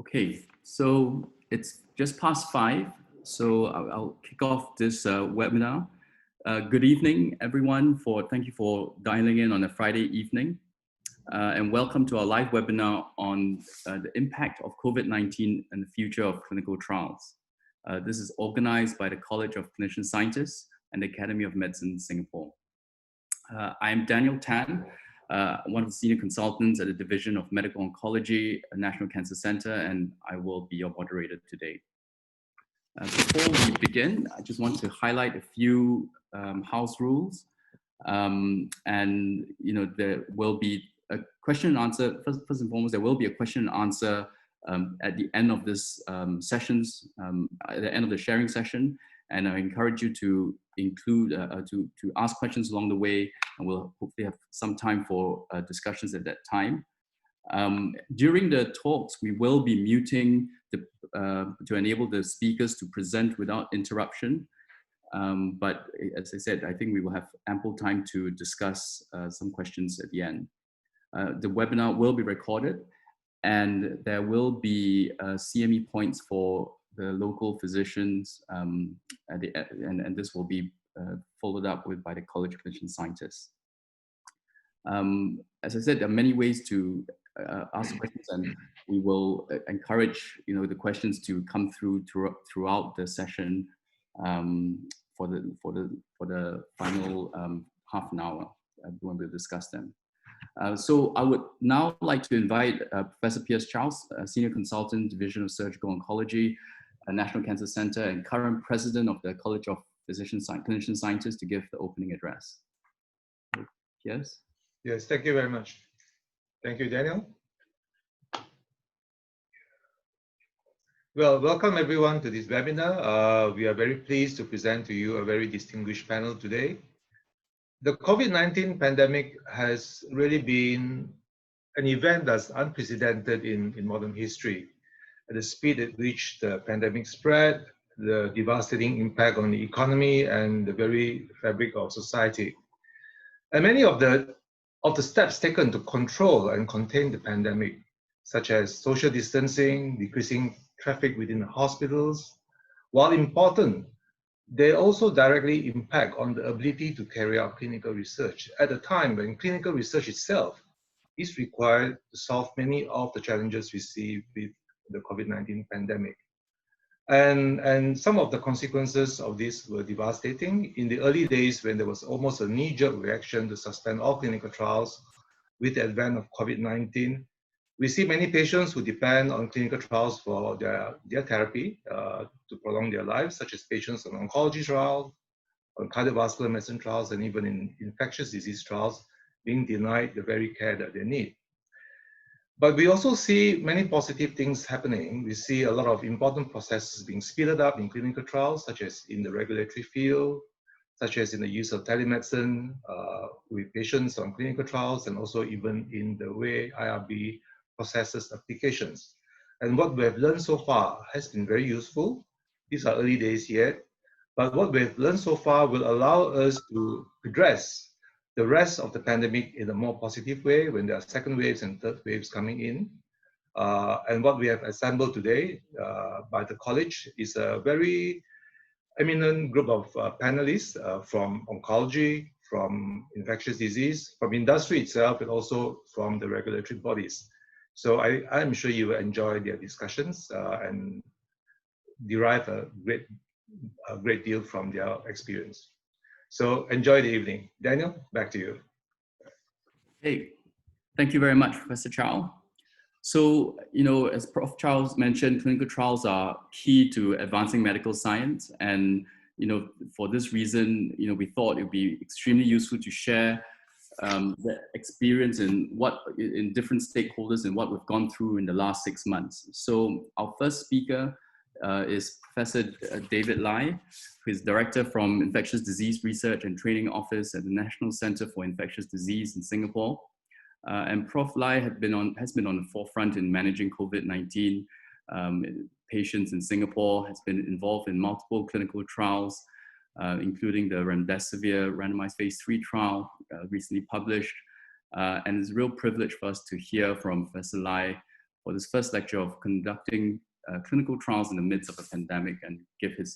Okay, so it's just past 5, so I'll kick off this webinar. Good evening, everyone. Thank you for dialing in on a Friday evening, and welcome to our live webinar on the impact of COVID-19 and the future of clinical trials. This is organized by the College of Clinician Scientists and the Academy of Medicine, Singapore. I'm Daniel Tan, one of the senior consultants at the Division of Medical Oncology at National Cancer Center, and I will be your moderator today. Before we begin, I just want to highlight a few house rules. And there will be a question and answer. First and foremost, there will be a question and answer at the end of this at the end of the sharing session. And I encourage you to include, to ask questions along the way, and we'll hopefully have some time for discussions at that time. During the talks, we will be muting to enable the speakers to present without interruption. But as I said, I think we will have ample time to discuss some questions at the end. The webinar will be recorded, and there will be CME points for the local physicians, and this will be followed up with by the College of Clinician Scientists. As I said, there are many ways to ask questions, and we will encourage the questions to come throughout the session for the final half an hour when we'll discuss them. So I would now like to invite Professor Piers Charles, Senior Consultant, Division of Surgical Oncology, National Cancer Center, and current President of the College of Clinician Scientists, to give the opening address. Yes? Yes, thank you very much. Thank you, Daniel. Well, welcome everyone to this webinar. We are very pleased to present to you a very distinguished panel today. The COVID-19 pandemic has really been an event that's unprecedented in modern history. At the speed at which the pandemic spread, the devastating impact on the economy and the very fabric of society. And many of the steps taken to control and contain the pandemic, such as social distancing, decreasing traffic within the hospitals, while important, they also directly impact on the ability to carry out clinical research at a time when clinical research itself is required to solve many of the challenges we see with the COVID-19 pandemic. And some of the consequences of this were devastating. In the early days, when there was almost a knee-jerk reaction to suspend all clinical trials with the advent of COVID-19, we see many patients who depend on clinical trials for their therapy to prolong their lives, such as patients on oncology trials, on cardiovascular medicine trials, and even in infectious disease trials, being denied the very care that they need. But we also see many positive things happening. We see a lot of important processes being speeded up in clinical trials, such as in the regulatory field, such as in the use of telemedicine with patients on clinical trials, and also even in the way IRB processes applications. And what we have learned so far has been very useful. These are early days yet, but what we have learned so far will allow us to address the rest of the pandemic in a more positive way when there are second waves and third waves coming in. And what we have assembled today by the college is a very eminent group of panelists from oncology, from infectious disease, from industry itself, and also from the regulatory bodies. So I'm sure you will enjoy their discussions and derive a great deal from their experience. So enjoy the evening. Daniel, back to you. Hey, thank you very much, Professor Charles. So, as Prof. Charles mentioned, clinical trials are key to advancing medical science. And, for this reason, we thought it would be extremely useful to share the experience in different stakeholders and what we've gone through in the last 6 months. So our first speaker is Professor David Lai, who is Director from Infectious Disease Research and Training Office at the National Center for Infectious Disease in Singapore. And Prof. Lai has been on the forefront in managing COVID-19 patients in Singapore, has been involved in multiple clinical trials, including the remdesivir randomized phase 3 trial recently published. And it's a real privilege for us to hear from Professor Lai for this first lecture of conducting clinical trials in the midst of a pandemic and give his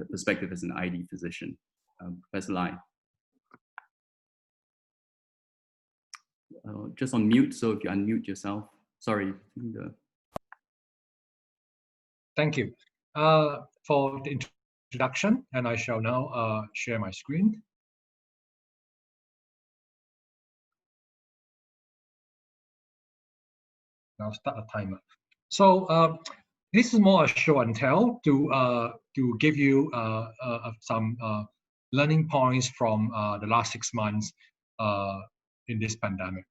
perspective as an ID physician. Professor Lai. Just on mute, so if you unmute yourself. Sorry. Thank you for the introduction, and I shall now share my screen. I'll start a timer. So this is more a show and tell to give you some learning points from the last 6 months in this pandemic.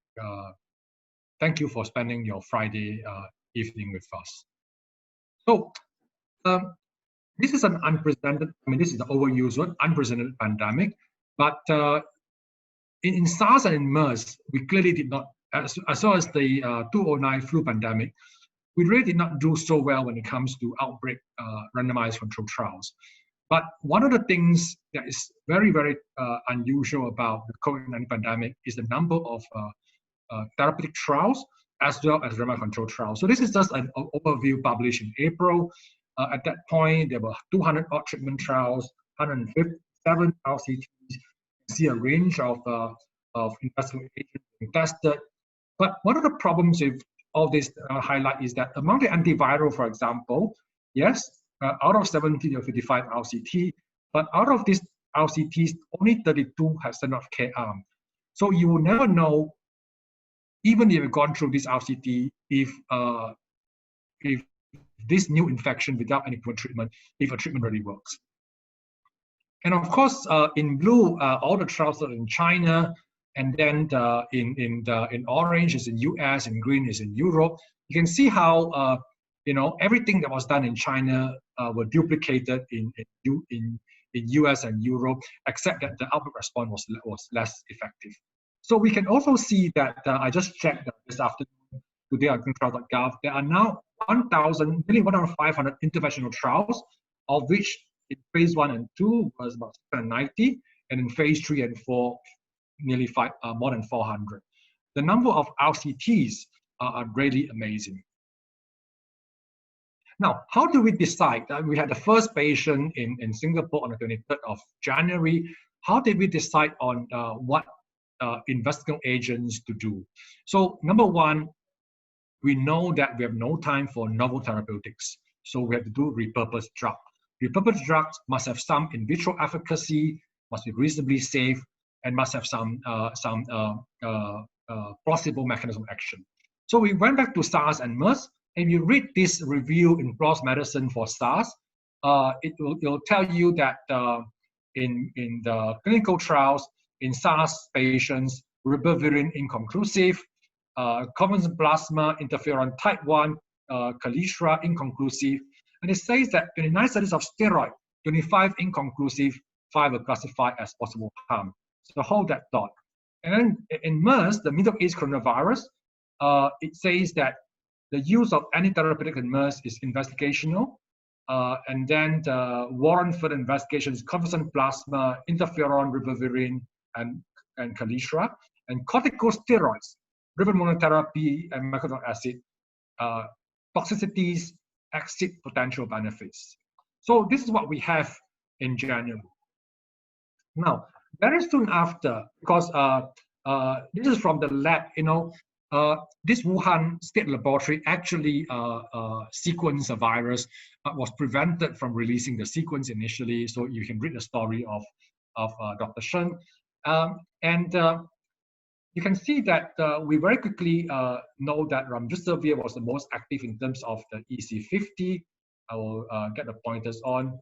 Thank you for spending your Friday evening with us. So this is an unprecedented, I mean, this is the overused word, unprecedented pandemic, but in SARS and in MERS, we clearly did not, as well as the 2009 flu pandemic, we really did not do so well when it comes to outbreak randomized controlled trials. But one of the things that is very, very unusual about the COVID-19 pandemic is the number of therapeutic trials as well as randomized controlled trials. So this is just an overview published in April. At that point, there were 200 odd treatment trials, 157 RCTs. You see a range of investigational agents being tested. But one of the problems with all this highlight is that among the antiviral, for example, yes, out of 70 or 55 RCT, but out of these RCTs, only 32 have standard of care arm. So you will never know, even if you've gone through this RCT, if this new infection without any treatment, if a treatment really works. And of course, in blue, all the trials are in China, and then in orange is in US, and green is in Europe. You can see how everything that was done in China were duplicated in US and Europe, except that the outbreak response was less effective. So we can also see that I just checked this afternoon today on clinicaltrials.gov. There are now 1,500 interventional trials, of which in phase 1 and 2 was about 690, and in phase 3 and 4, nearly more than 400. The number of RCTs are really amazing. Now, how do we decide? We had the first patient in Singapore on the 23rd of January. How did we decide on what investigational agents to do? So number one, we know that we have no time for novel therapeutics. So we have to do repurposed drug. Repurposed drugs must have some in vitro efficacy, must be reasonably safe, and must have some plausible mechanism of action. So we went back to SARS and MERS, and you read this review in PLOS Medicine for SARS, it will tell you that in the clinical trials, in SARS patients, ribavirin inconclusive, common plasma interferon type 1, Kalisra inconclusive, and it says that 29 studies of steroid, 25 inconclusive, 5 are classified as possible harm. So hold that thought. And then in MERS, the Middle East coronavirus, it says that the use of any therapeutic in MERS is investigational, and then the warrant further investigation is convalescent plasma, interferon, ribavirin, and Kalisra, and corticosteroids, ribavirin monotherapy, and meconic acid, toxicities exceed potential benefits. So this is what we have in January. Now, very soon after, because this is from the lab, this Wuhan State Laboratory actually sequenced a virus, was prevented from releasing the sequence initially. So you can read the story of Dr. Shen. And you can see that we very quickly know that remdesivir was the most active in terms of the EC50. I will get the pointers on.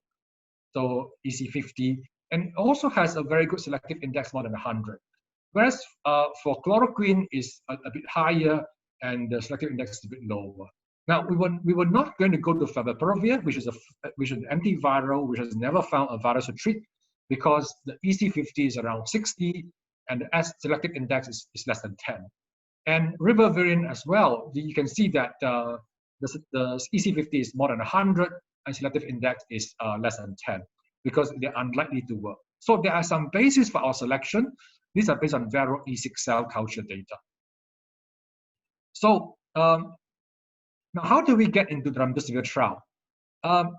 So EC50, and it also has a very good selective index, more than 100. Whereas for chloroquine is a bit higher, and the selective index is a bit lower. Now we were not going to go to favipiravir, which is an antiviral, which has never found a virus to treat, because the EC50 is around 60, and the selective index is less than 10. And ribavirin as well, you can see that the EC50 is more than 100, and selective index is less than 10, because they're unlikely to work. So there are some bases for our selection. These are based on Vero E6 cell culture data. So Now, how do we get into the remdesivir trial? On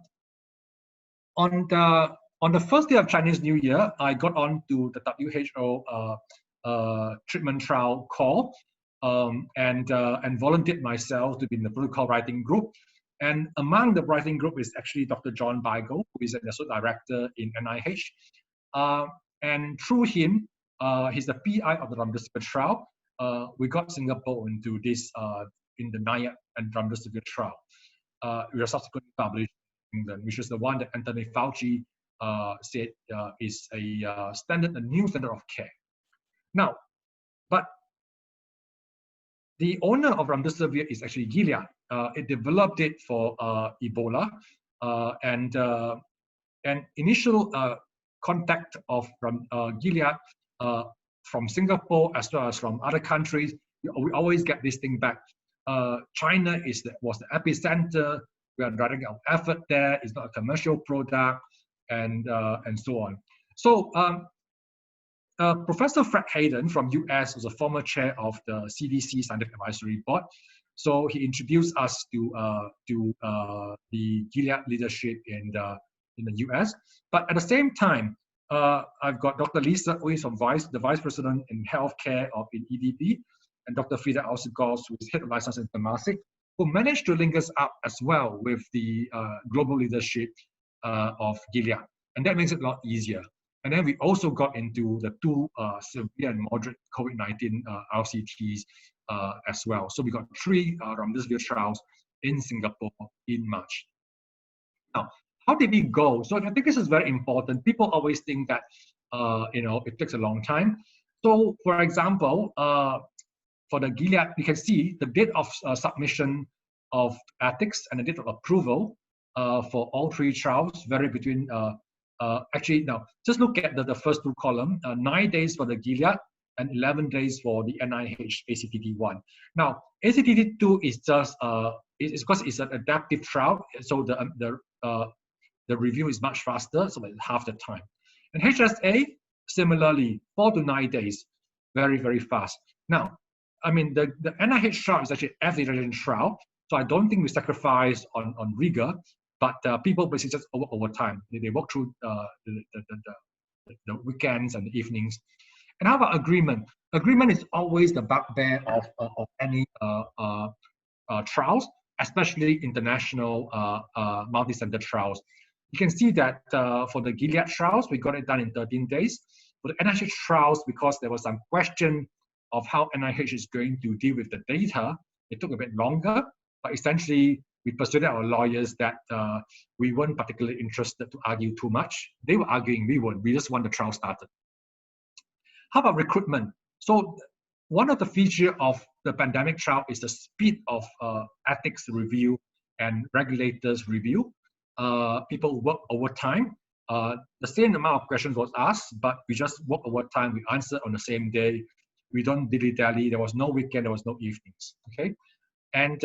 the first day of Chinese New Year, I got on to the WHO treatment trial call and volunteered myself to be in the protocol writing group. And among the writing group is actually Dr. John Beigel, who is an associate director in NIH. And through him, he's the PI of the remdesivir trial. We got Singapore into this in the NIAID and remdesivir trial. We are subsequently published in England, which is the one that Anthony Fauci said is a new standard of care. Now, but the owner of remdesivir is actually Gilead. It developed it for Ebola, and initial contact of Gilead from Singapore as well as from other countries, we always get this thing back. China was the epicenter. We are directing our effort there. It's not a commercial product, and so on. So Professor Fred Hayden from US was a former chair of the CDC Scientific Advisory Board. So he introduced us to the Gilead leadership in the US. But at the same time, I've got Dr. Lisa Uy, the Vice President in Healthcare in EDB, and Dr. Frida Ausegos, who is Head of License in Temasek, who managed to link us up as well with the global leadership of Gilead. And that makes it a lot easier. And then we also got into the two severe and moderate COVID-19 RCTs as well. So we got 3 remdesivir trials in Singapore in March. Now, how did we go? So I think this is very important. People always think that it takes a long time. So for example, for the Gilead, you can see the date of submission of ethics and the date of approval for all 3 trials vary between actually, now, just look at the first 2 columns, 9 days for the Gilead and 11 days for the NIH ACTT1. Now, ACTT2 is just, it's because it's an adaptive trial, so the review is much faster, so it's half the time. And HSA, similarly, 4 to 9 days, very, very fast. Now, I mean, the NIH trial is actually an FDA trial, so I don't think we sacrifice on rigor. But people basically just over time. They work through the weekends and the evenings. And how about agreement? Agreement is always the bugbear of any trials, especially international multi-center trials. You can see that for the Gilead trials, we got it done in 13 days. For the NIH trials, because there was some question of how NIH is going to deal with the data, it took a bit longer. But essentially, we persuaded our lawyers that we weren't particularly interested to argue too much. They were arguing, we weren't. We just want the trial started. How about recruitment? So one of the features of the pandemic trial is the speed of ethics review and regulators review. People work overtime. The same amount of questions was asked, but we just work overtime. We answer on the same day. We don't dilly-dally. There was no weekend. There was no evenings. Okay, and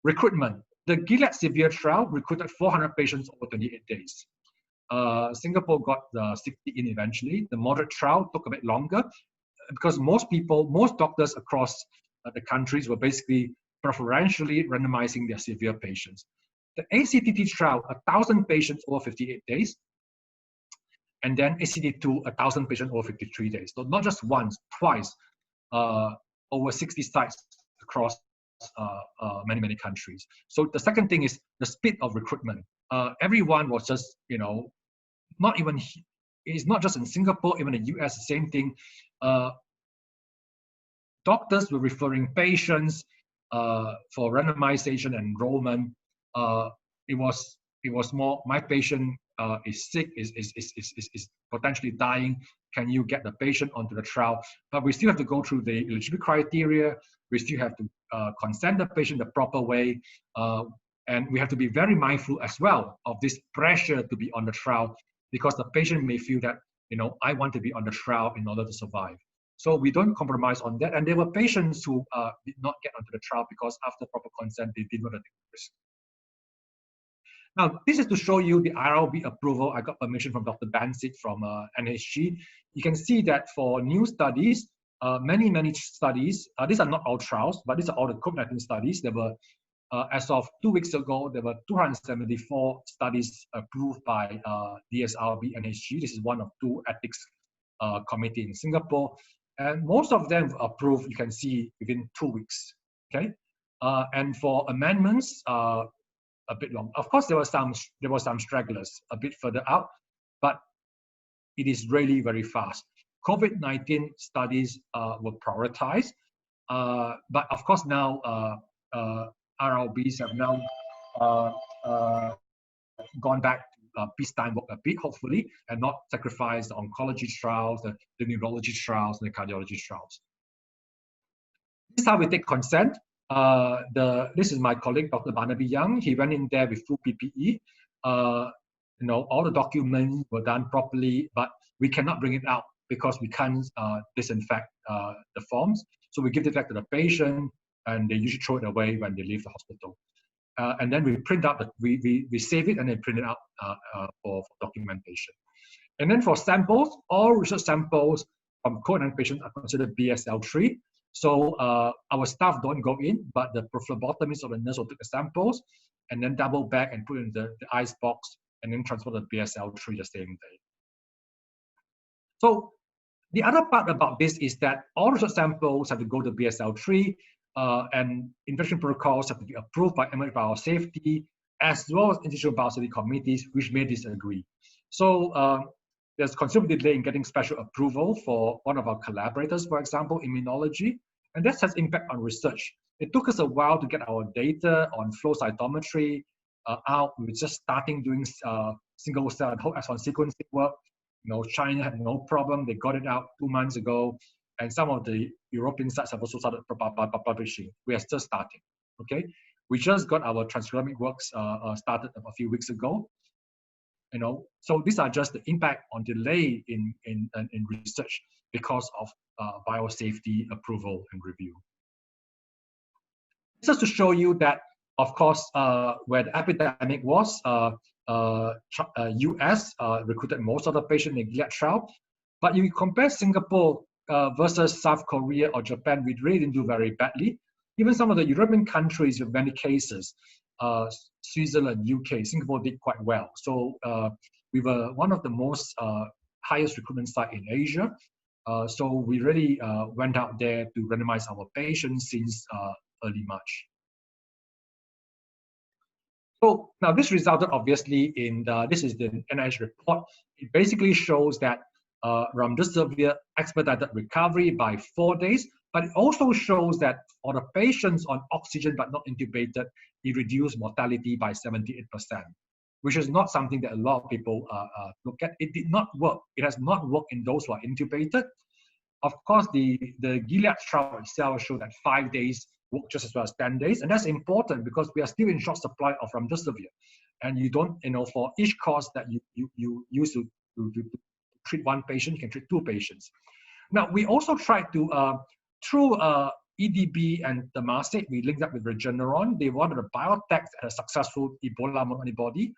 recruitment. The Gilead severe trial recruited 400 patients over 28 days. Singapore got 60 in eventually. The moderate trial took a bit longer because most doctors across the countries were basically preferentially randomizing their severe patients. The ACTT trial, 1,000 patients over 58 days. And then ACTT2, 1,000 patients over 53 days. So not just once, twice, over 60 sites across many countries. So the second thing is the speed of recruitment. Everyone was just, not even, it's not just in Singapore, even in the US, the same thing. Doctors were referring patients for randomization and enrollment. It was more, my patient is sick, is potentially dying. Can you get the patient onto the trial? But we still have to go through the eligibility criteria. We still have to consent the patient the proper way. And we have to be very mindful as well of this pressure to be on the trial, because the patient may feel that, I want to be on the trial in order to survive. So we don't compromise on that. And there were patients who did not get onto the trial because after proper consent, they did not take the risk. Now, this is to show you the IRB approval. I got permission from Dr. Bansit from NHG. You can see that for new studies, many studies, these are not all trials, but these are all the COVID-19 studies. There were As of 2 weeks ago, there were 274 studies approved by DSRB and HG. This is one of two ethics committee in Singapore. And most of them approved, you can see, within 2 weeks. Okay, and for amendments, a bit long. Of course, there were some stragglers a bit further out, but it is really very fast. COVID-19 studies were prioritized, but of course now RLBs have now gone back to peacetime work a bit, hopefully, and not sacrifice the oncology trials, the neurology trials, and the cardiology trials. This is how we take consent. This is my colleague, Dr. Barnaby Young. He went in there with full PPE. All the documents were done properly, but we cannot bring it out because we can't disinfect the forms. So we give it back to the patient, and they usually throw it away when they leave the hospital. And then we print out, we save it and then print it out for documentation. And then for samples, all research samples from COVID-19 patients are considered BSL-3. So our staff don't go in, but the phlebotomist or the nurse will take the samples and then double back and put in the ice box and then transfer the BSL-3 the same day. So the other part about this is that all research samples have to go to BSL-3 and infection protocols have to be approved by MH Biosafety as well as institutional biosafety committees, which made this agree. So there's considerable delay in getting special approval for one of our collaborators, for example, immunology, and that has impact on research. It took us a while to get our data on flow cytometry out. We were just starting doing single cell and whole exome sequencing work. China had no problem. They got it out 2 months ago, and some of the European sites have also started publishing. We are still starting. Okay, we just got our transcriptomic works started a few weeks ago. So these are just the impact on delay in research because of biosafety approval and review. Just to show you that, of course, where the epidemic was, US recruited most of the patients in the Gilead trial. But if you compare Singapore versus South Korea or Japan, we really didn't do very badly. Even some of the European countries with many cases, Switzerland, UK, Singapore did quite well. So we were one of the most highest recruitment site in Asia. So we really went out there to randomize our patients since early March. So now this resulted obviously in this is the NIH report. It basically shows that remdesivir expedited recovery by 4 days, but it also shows that for the patients on oxygen but not intubated, it reduced mortality by 78%, which is not something that a lot of people look at. It did not work. It has not worked in those who are intubated. Of course, the Gilead trial itself showed that 5 days work just as well as 10 days. And that's important because we are still in short supply of remdesivir. And you don't, for each course that you use to treat one patient, you can treat 2 patients. Now, we also tried to, through EDB and Temasek, we linked up with Regeneron. They wanted a biotech that had a successful Ebola antibody.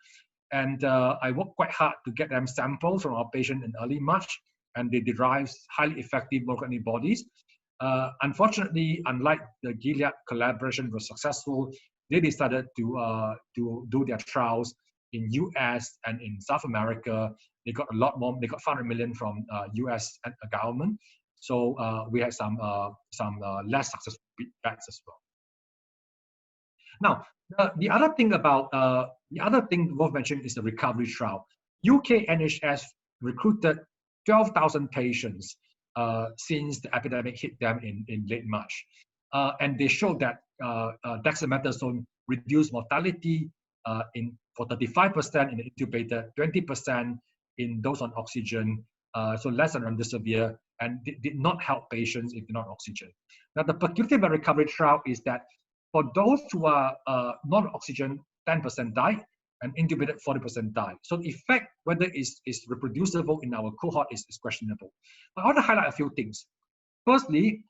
And I worked quite hard to get them samples from our patient in early March, and they derived highly effective monoclonal antibodies. Unfortunately, unlike the Gilead collaboration was successful, they decided to do their trials in US and in South America. They got a lot more. They got $500 million from US government. So we had some less successful bets as well. Now, the other thing worth mentioning is the recovery trial. UK NHS recruited 12,000 patients since the epidemic hit them in late March. And they showed that dexamethasone reduced mortality for 35% in the intubated, 20% in those on oxygen, so less than remdesivir, and did not help patients if they're not on oxygen. Now, the peculiarity of the recovery trial is that for those who are not on oxygen, 10% died, and intubated 40% died. So the effect, whether it's reproducible in our cohort, is questionable. I want to highlight a few things. Firstly,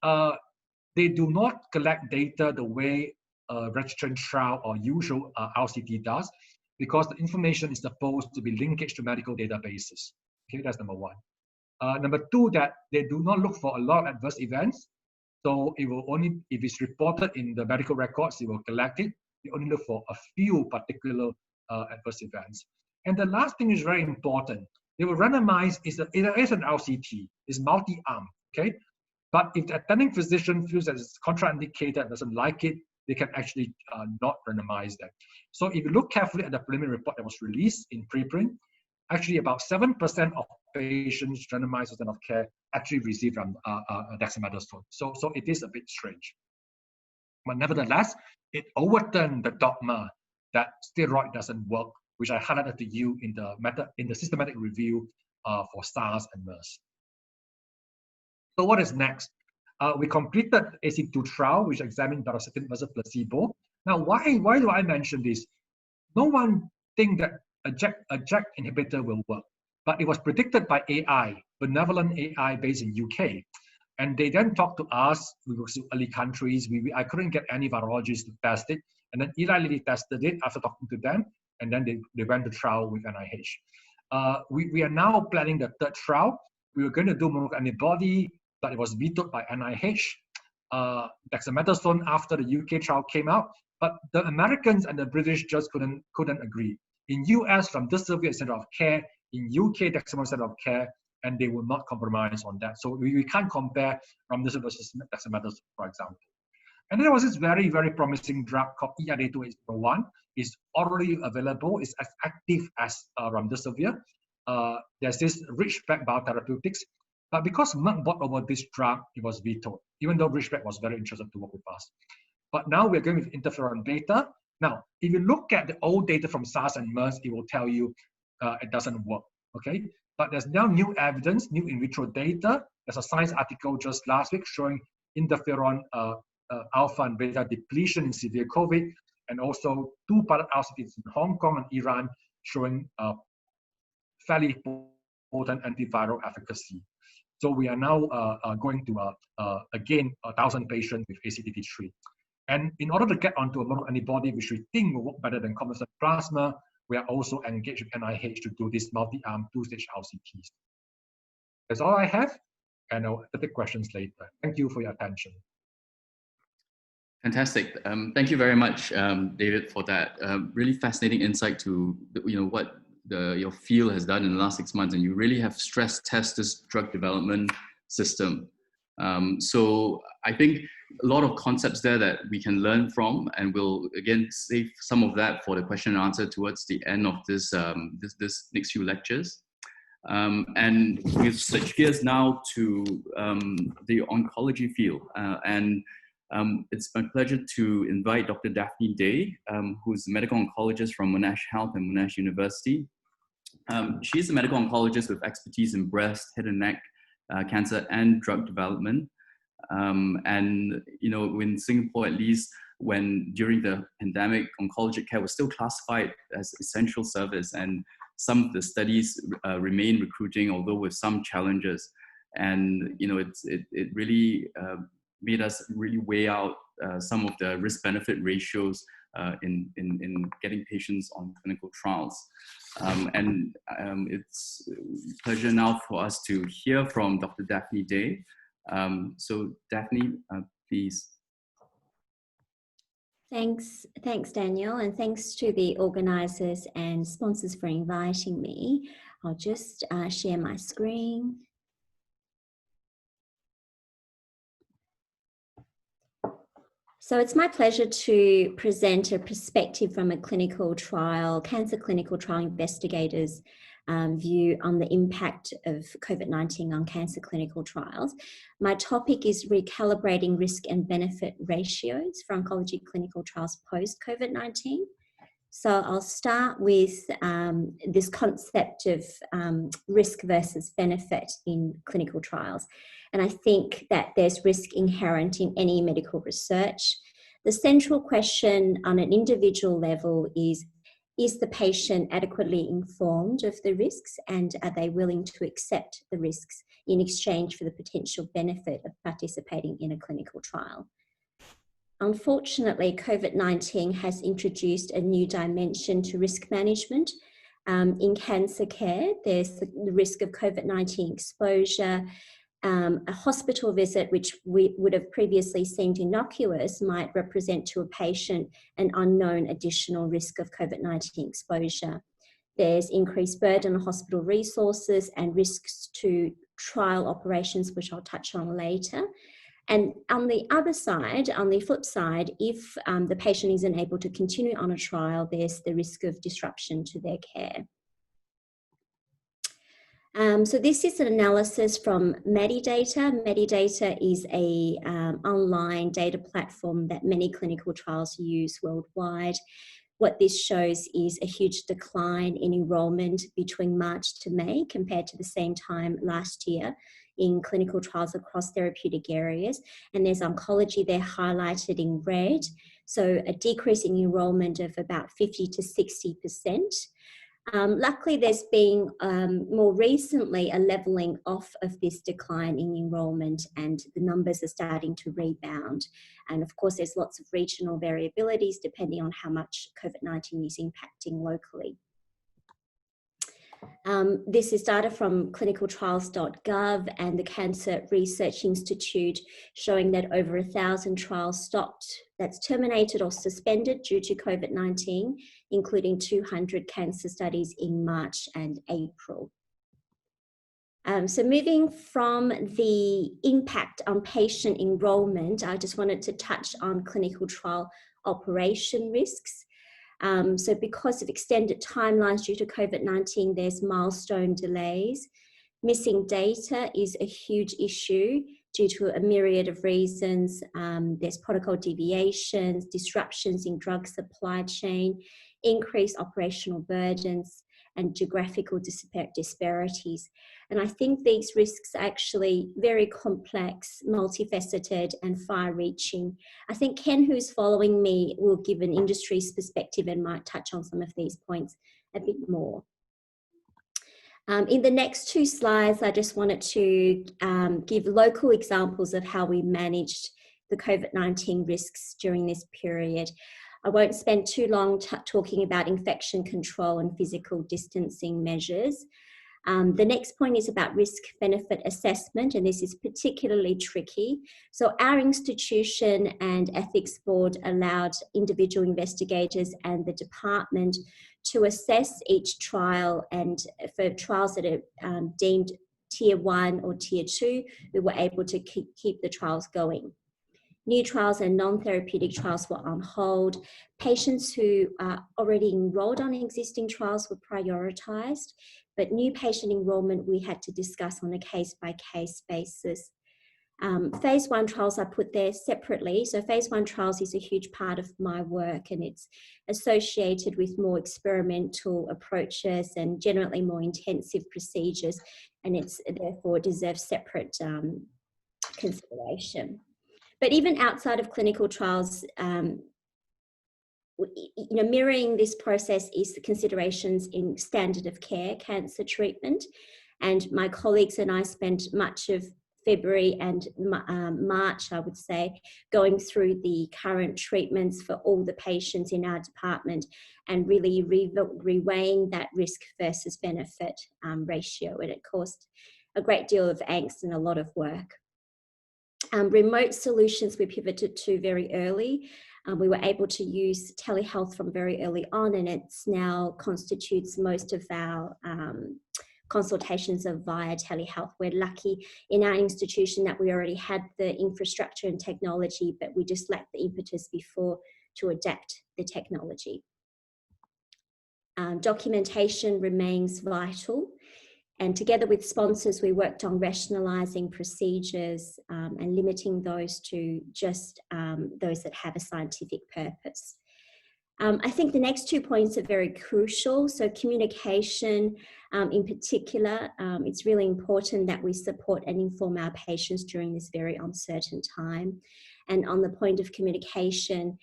they do not collect data the way a registrant trial or usual RCT does, because the information is supposed to be linkage to medical databases. Okay, that's number one. Number two, that they do not look for a lot of adverse events. So it will only, if it's reported in the medical records, it will collect it. They only look for a few particular adverse events. And the last thing is very important. They will randomize, it is an LCT, it's multi-arm, okay? But if the attending physician feels that it's contraindicated, doesn't like it, they can actually not randomize that. So if you look carefully at the preliminary report that was released in preprint, actually about 7% of patients randomized to standard of care actually receive dexamethasone. So it is a bit strange. But nevertheless, it overturned the dogma that steroid doesn't work, which I highlighted to you in the systematic review for SARS and MERS. So what is next? We completed AC2 trial, which examined baricitinib versus placebo. Now, why do I mention this? No one thinks that a JAK inhibitor will work, but it was predicted by AI, benevolent AI based in UK. And they then talked to us, we were to early countries, I couldn't get any virologists to test it. And then Eli Lilly tested it after talking to them, and then they went to trial with NIH. We are now planning the third trial. We were going to do monoclonal antibody, but it was vetoed by NIH. Dexamethasone after the UK trial came out, but the Americans and the British just couldn't agree. In US, remdesivir is center of care. In UK, dexamethasone center of care, and they will not compromise on that. So we can't compare remdesivir versus dexamethasone, for example. And there was this very, very promising drug called ERA-2801. It's already available. It's as active as remdesivir. There's this Ridgeback Biotherapeutics. But because Merck bought over this drug, it was vetoed, even though Ridgeback was very interested to work with us. But now we're going with interferon beta. Now, if you look at the old data from SARS and MERS, it will tell you it doesn't work, okay? But there's now new evidence, new in vitro data. There's a science article just last week showing interferon alpha and beta depletion in severe COVID, and also 2 pilot RCTs in Hong Kong and Iran showing fairly potent antiviral efficacy. So we are now going to, again, 1,000 patients with ACTT3. And in order to get onto a monoclonal antibody, which we think will work better than conventional plasma, we are also engaged with NIH to do this multi-arm 2-stage RCTs. That's all I have, and I'll take questions later. Thank you for your attention. Fantastic. Thank you very much, David, for that really fascinating insight to what your field has done in the last 6 months, and you really have stress tested this drug development system. So I think a lot of concepts there that we can learn from, and we'll again save some of that for the question and answer towards the end of this this next few lectures. And we'll switch gears now to the oncology field, and it's my pleasure to invite Dr. Daphne Day, who's a medical oncologist from Monash Health and Monash University. She's a medical oncologist with expertise in breast, head and neck cancer and drug development. And in Singapore, at least, when during the pandemic, oncology care was still classified as essential service, and some of the studies remain recruiting, although with some challenges. And it really made us really weigh out some of the risk-benefit ratios in getting patients on clinical trials. It's a pleasure now for us to hear from Dr. Daphne Day. So Daphne, please. Thanks, Daniel, and thanks to the organisers and sponsors for inviting me. I'll just share my screen. So it's my pleasure to present a perspective from a clinical trial, cancer clinical trial investigators' view on the impact of COVID-19 on cancer clinical trials. My topic is recalibrating risk and benefit ratios for oncology clinical trials post-COVID-19. So I'll start with this concept of risk versus benefit in clinical trials. And I think that there's risk inherent in any medical research. The central question on an individual level is the patient adequately informed of the risks, and are they willing to accept the risks in exchange for the potential benefit of participating in a clinical trial? Unfortunately, COVID-19 has introduced a new dimension to risk management. In cancer care, there's the risk of COVID-19 exposure, a hospital visit, which we would have previously seemed innocuous, might represent to a patient an unknown additional risk of COVID-19 exposure. There's increased burden on hospital resources and risks to trial operations, which I'll touch on later. And on the other side, on the flip side, if the patient isn't able to continue on a trial, there's the risk of disruption to their care. So this is an analysis from Medidata. Medidata is a online data platform that many clinical trials use worldwide. What this shows is a huge decline in enrollment between March to May compared to the same time last year in clinical trials across therapeutic areas. And there's oncology there highlighted in red. So a decrease in enrollment of about 50 to 60%. Luckily, there's been more recently a levelling off of this decline in enrolment, and the numbers are starting to rebound. And of course, there's lots of regional variabilities depending on how much COVID-19 is impacting locally. This is data from clinicaltrials.gov and the Cancer Research Institute showing that over 1,000 trials stopped, that's terminated or suspended due to COVID-19, including 200 cancer studies in March and April. So moving from the impact on patient enrollment, I just wanted to touch on clinical trial operation risks. So because of extended timelines due to COVID-19, there's milestone delays. Missing data is a huge issue due to a myriad of reasons. There's protocol deviations, disruptions in drug supply chain, increased operational burdens, and geographical disparities. And I think these risks are actually very complex, multifaceted, and far-reaching. I think Ken, who's following me, will give an industry's perspective and might touch on some of these points a bit more. In the next two slides, I just wanted to give local examples of how we managed the COVID-19 risks during this period. I won't spend too long talking about infection control and physical distancing measures. The next point is about risk-benefit assessment, and this is particularly tricky. So our institution and ethics board allowed individual investigators and the department to assess each trial, and for trials that are deemed tier 1 or tier 2, we were able to keep the trials going. New trials and non-therapeutic trials were on hold. Patients who are already enrolled on existing trials were prioritized, but new patient enrollment we had to discuss on a case-by-case basis. Phase 1 trials I put there separately. So phase 1 trials is a huge part of my work, and it's associated with more experimental approaches and generally more intensive procedures, and it's therefore deserves separate consideration. But even outside of clinical trials, mirroring this process is the considerations in standard of care cancer treatment. And my colleagues and I spent much of February and March, I would say, going through the current treatments for all the patients in our department and really reweighing that risk versus benefit ratio. And it caused a great deal of angst and a lot of work. Remote solutions we pivoted to very early. We were able to use telehealth from very early on, and it's now constitutes most of our consultations are via telehealth. We're lucky in our institution that we already had the infrastructure and technology, but we just lacked the impetus before to adapt the technology. Documentation remains vital. And together with sponsors, we worked on rationalising procedures and limiting those to just those that have a scientific purpose. I think the next 2 points are very crucial. So communication in particular, it's really important that we support and inform our patients during this very uncertain time. And on the point of communication,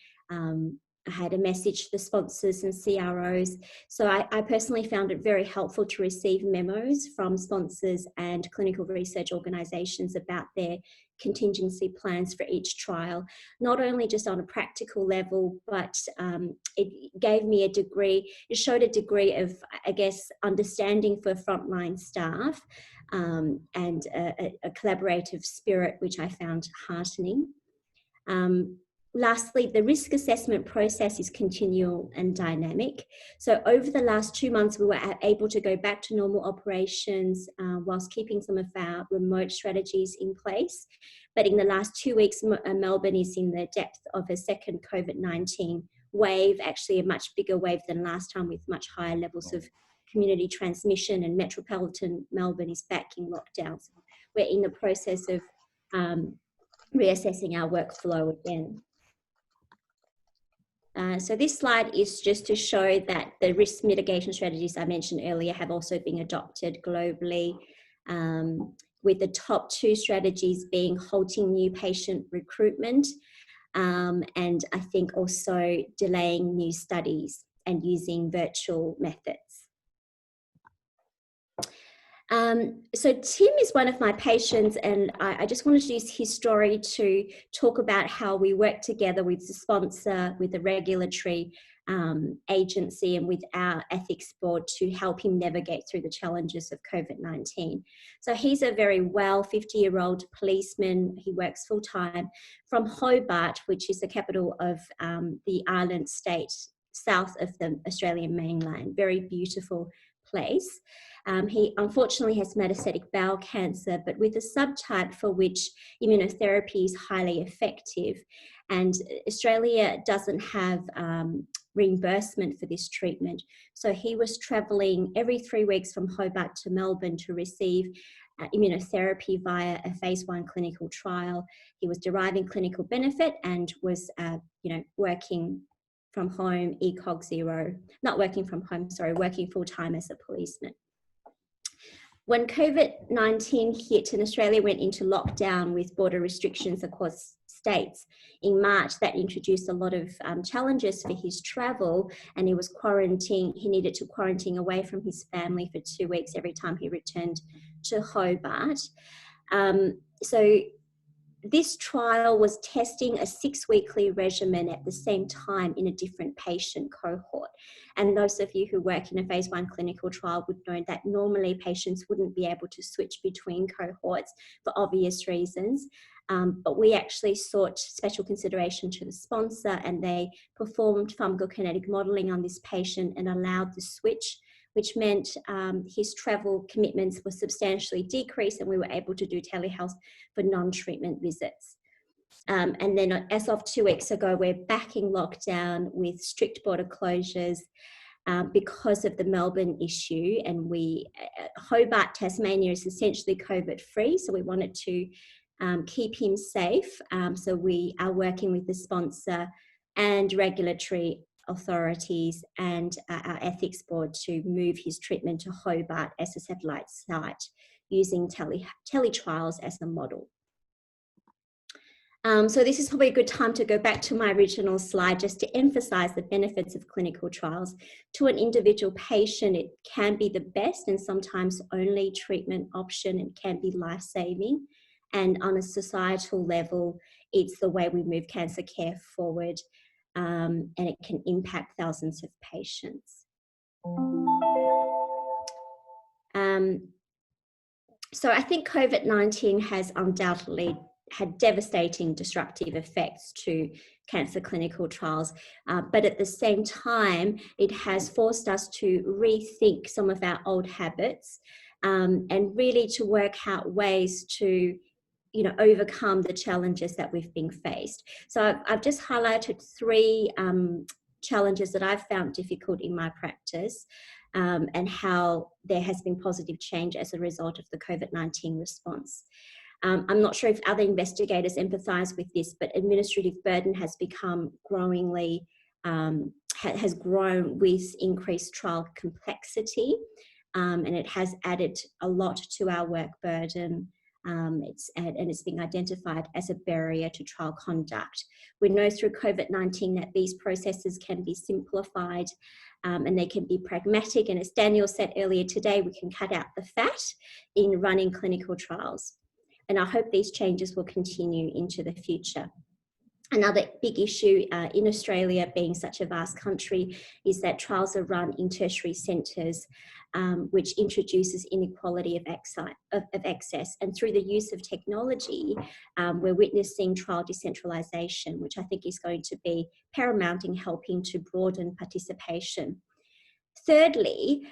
I had a message to the sponsors and CROs. So I personally found it very helpful to receive memos from sponsors and clinical research organisations about their contingency plans for each trial, not only just on a practical level, but it gave me a degree, it showed a degree of, I guess, understanding for frontline staff and a collaborative spirit, which I found heartening. Lastly, the risk assessment process is continual and dynamic. So over the last 2 months, we were able to go back to normal operations whilst keeping some of our remote strategies in place. But in the last 2 weeks, Melbourne is in the depth of a second COVID-19 wave, actually a much bigger wave than last time, with much higher levels of community transmission, and metropolitan Melbourne is back in lockdown. So we're in the process of reassessing our workflow again. So this slide is just to show that the risk mitigation strategies I mentioned earlier have also been adopted globally, with the top 2 strategies being halting new patient recruitment, and I think also delaying new studies and using virtual methods. So Tim is one of my patients, and I just wanted to use his story to talk about how we work together with the sponsor, with the regulatory agency, and with our ethics board to help him navigate through the challenges of COVID-19. So he's a very well 50-year-old policeman. He works full-time from Hobart, which is the capital of the island state south of the Australian mainland. Very beautiful place. He unfortunately has metastatic bowel cancer, but with a subtype for which immunotherapy is highly effective. And Australia doesn't have reimbursement for this treatment. So he was travelling every 3 weeks from Hobart to Melbourne to receive immunotherapy via a phase 1 clinical trial. He was deriving clinical benefit and was, working from home, ECOG 0, not working from home, sorry, working full-time as a policeman. When COVID-19 hit and Australia went into lockdown with border restrictions across states in March, that introduced a lot of challenges for his travel, and he was quarantined. He needed to quarantine away from his family for 2 weeks every time he returned to Hobart. So this trial was testing a 6-weekly regimen at the same time in a different patient cohort. And those of you who work in a phase 1 clinical trial would know that normally patients wouldn't be able to switch between cohorts for obvious reasons. But we actually sought special consideration to the sponsor, and they performed pharmacokinetic modelling on this patient and allowed the switch, which meant his travel commitments were substantially decreased, and we were able to do telehealth for non-treatment visits. And then as of 2 weeks ago, we're back in lockdown with strict border closures because of the Melbourne issue. And Hobart, Tasmania is essentially COVID-free, so we wanted to keep him safe. So we are working with the sponsor and regulatory authorities and our ethics board to move his treatment to Hobart as a satellite site, using teletrials as the model. So this is probably a good time to go back to my original slide just to emphasize the benefits of clinical trials. To an individual patient, it can be the best and sometimes only treatment option, and can be life-saving. And on a societal level, it's the way we move cancer care forward, and it can impact thousands of patients. So I think COVID-19 has undoubtedly had devastating disruptive effects to cancer clinical trials, but at the same time, it has forced us to rethink some of our old habits, and really to work out ways to overcome the challenges that we've been faced. So I've just highlighted 3 challenges that I've found difficult in my practice, and how there has been positive change as a result of the COVID-19 response. I'm not sure if other investigators empathise with this, but administrative burden has become growingly, has grown with increased trial complexity, and it has added a lot to our work burden. It's being identified as a barrier to trial conduct. We know through COVID-19 that these processes can be simplified and they can be pragmatic. And as Daniel said earlier today, we can cut out the fat in running clinical trials. And I hope these changes will continue into the future. Another big issue in Australia, being such a vast country, is that trials are run in tertiary centres, which introduces inequality of access. And through the use of technology, we're witnessing trial decentralisation, which I think is going to be paramount in helping to broaden participation. Thirdly,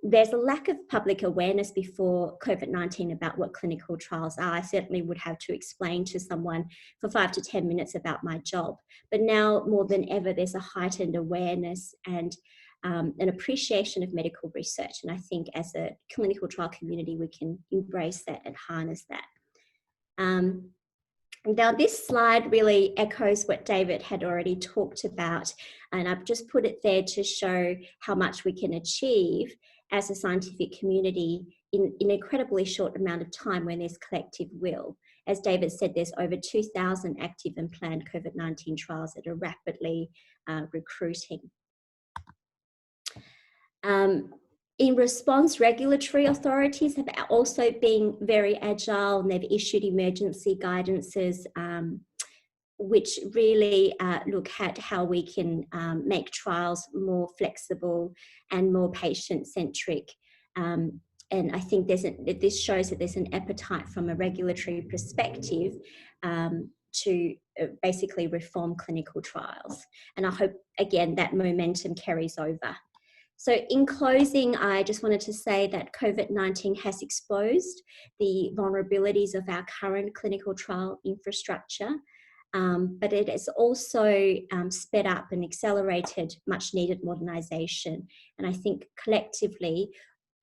there's a lack of public awareness before COVID-19 about what clinical trials are. I certainly would have to explain to someone for 5 to 10 minutes about my job. But now more than ever, there's a heightened awareness and an appreciation of medical research. And I think as a clinical trial community, we can embrace that and harness that. Now, this slide really echoes what David had already talked about, and I've just put it there to show how much we can achieve as a scientific community in an incredibly short amount of time when there's collective will. As David said, there's over 2,000 active and planned COVID-19 trials that are rapidly recruiting. In response, regulatory authorities have also been very agile, and they've issued emergency guidances which really look at how we can make trials more flexible and more patient-centric. And I think this shows that there's an appetite from a regulatory perspective to basically reform clinical trials. And I hope, again, that momentum carries over. So in closing, I just wanted to say that COVID-19 has exposed the vulnerabilities of our current clinical trial infrastructure, but it has also sped up and accelerated much needed modernisation. And I think collectively,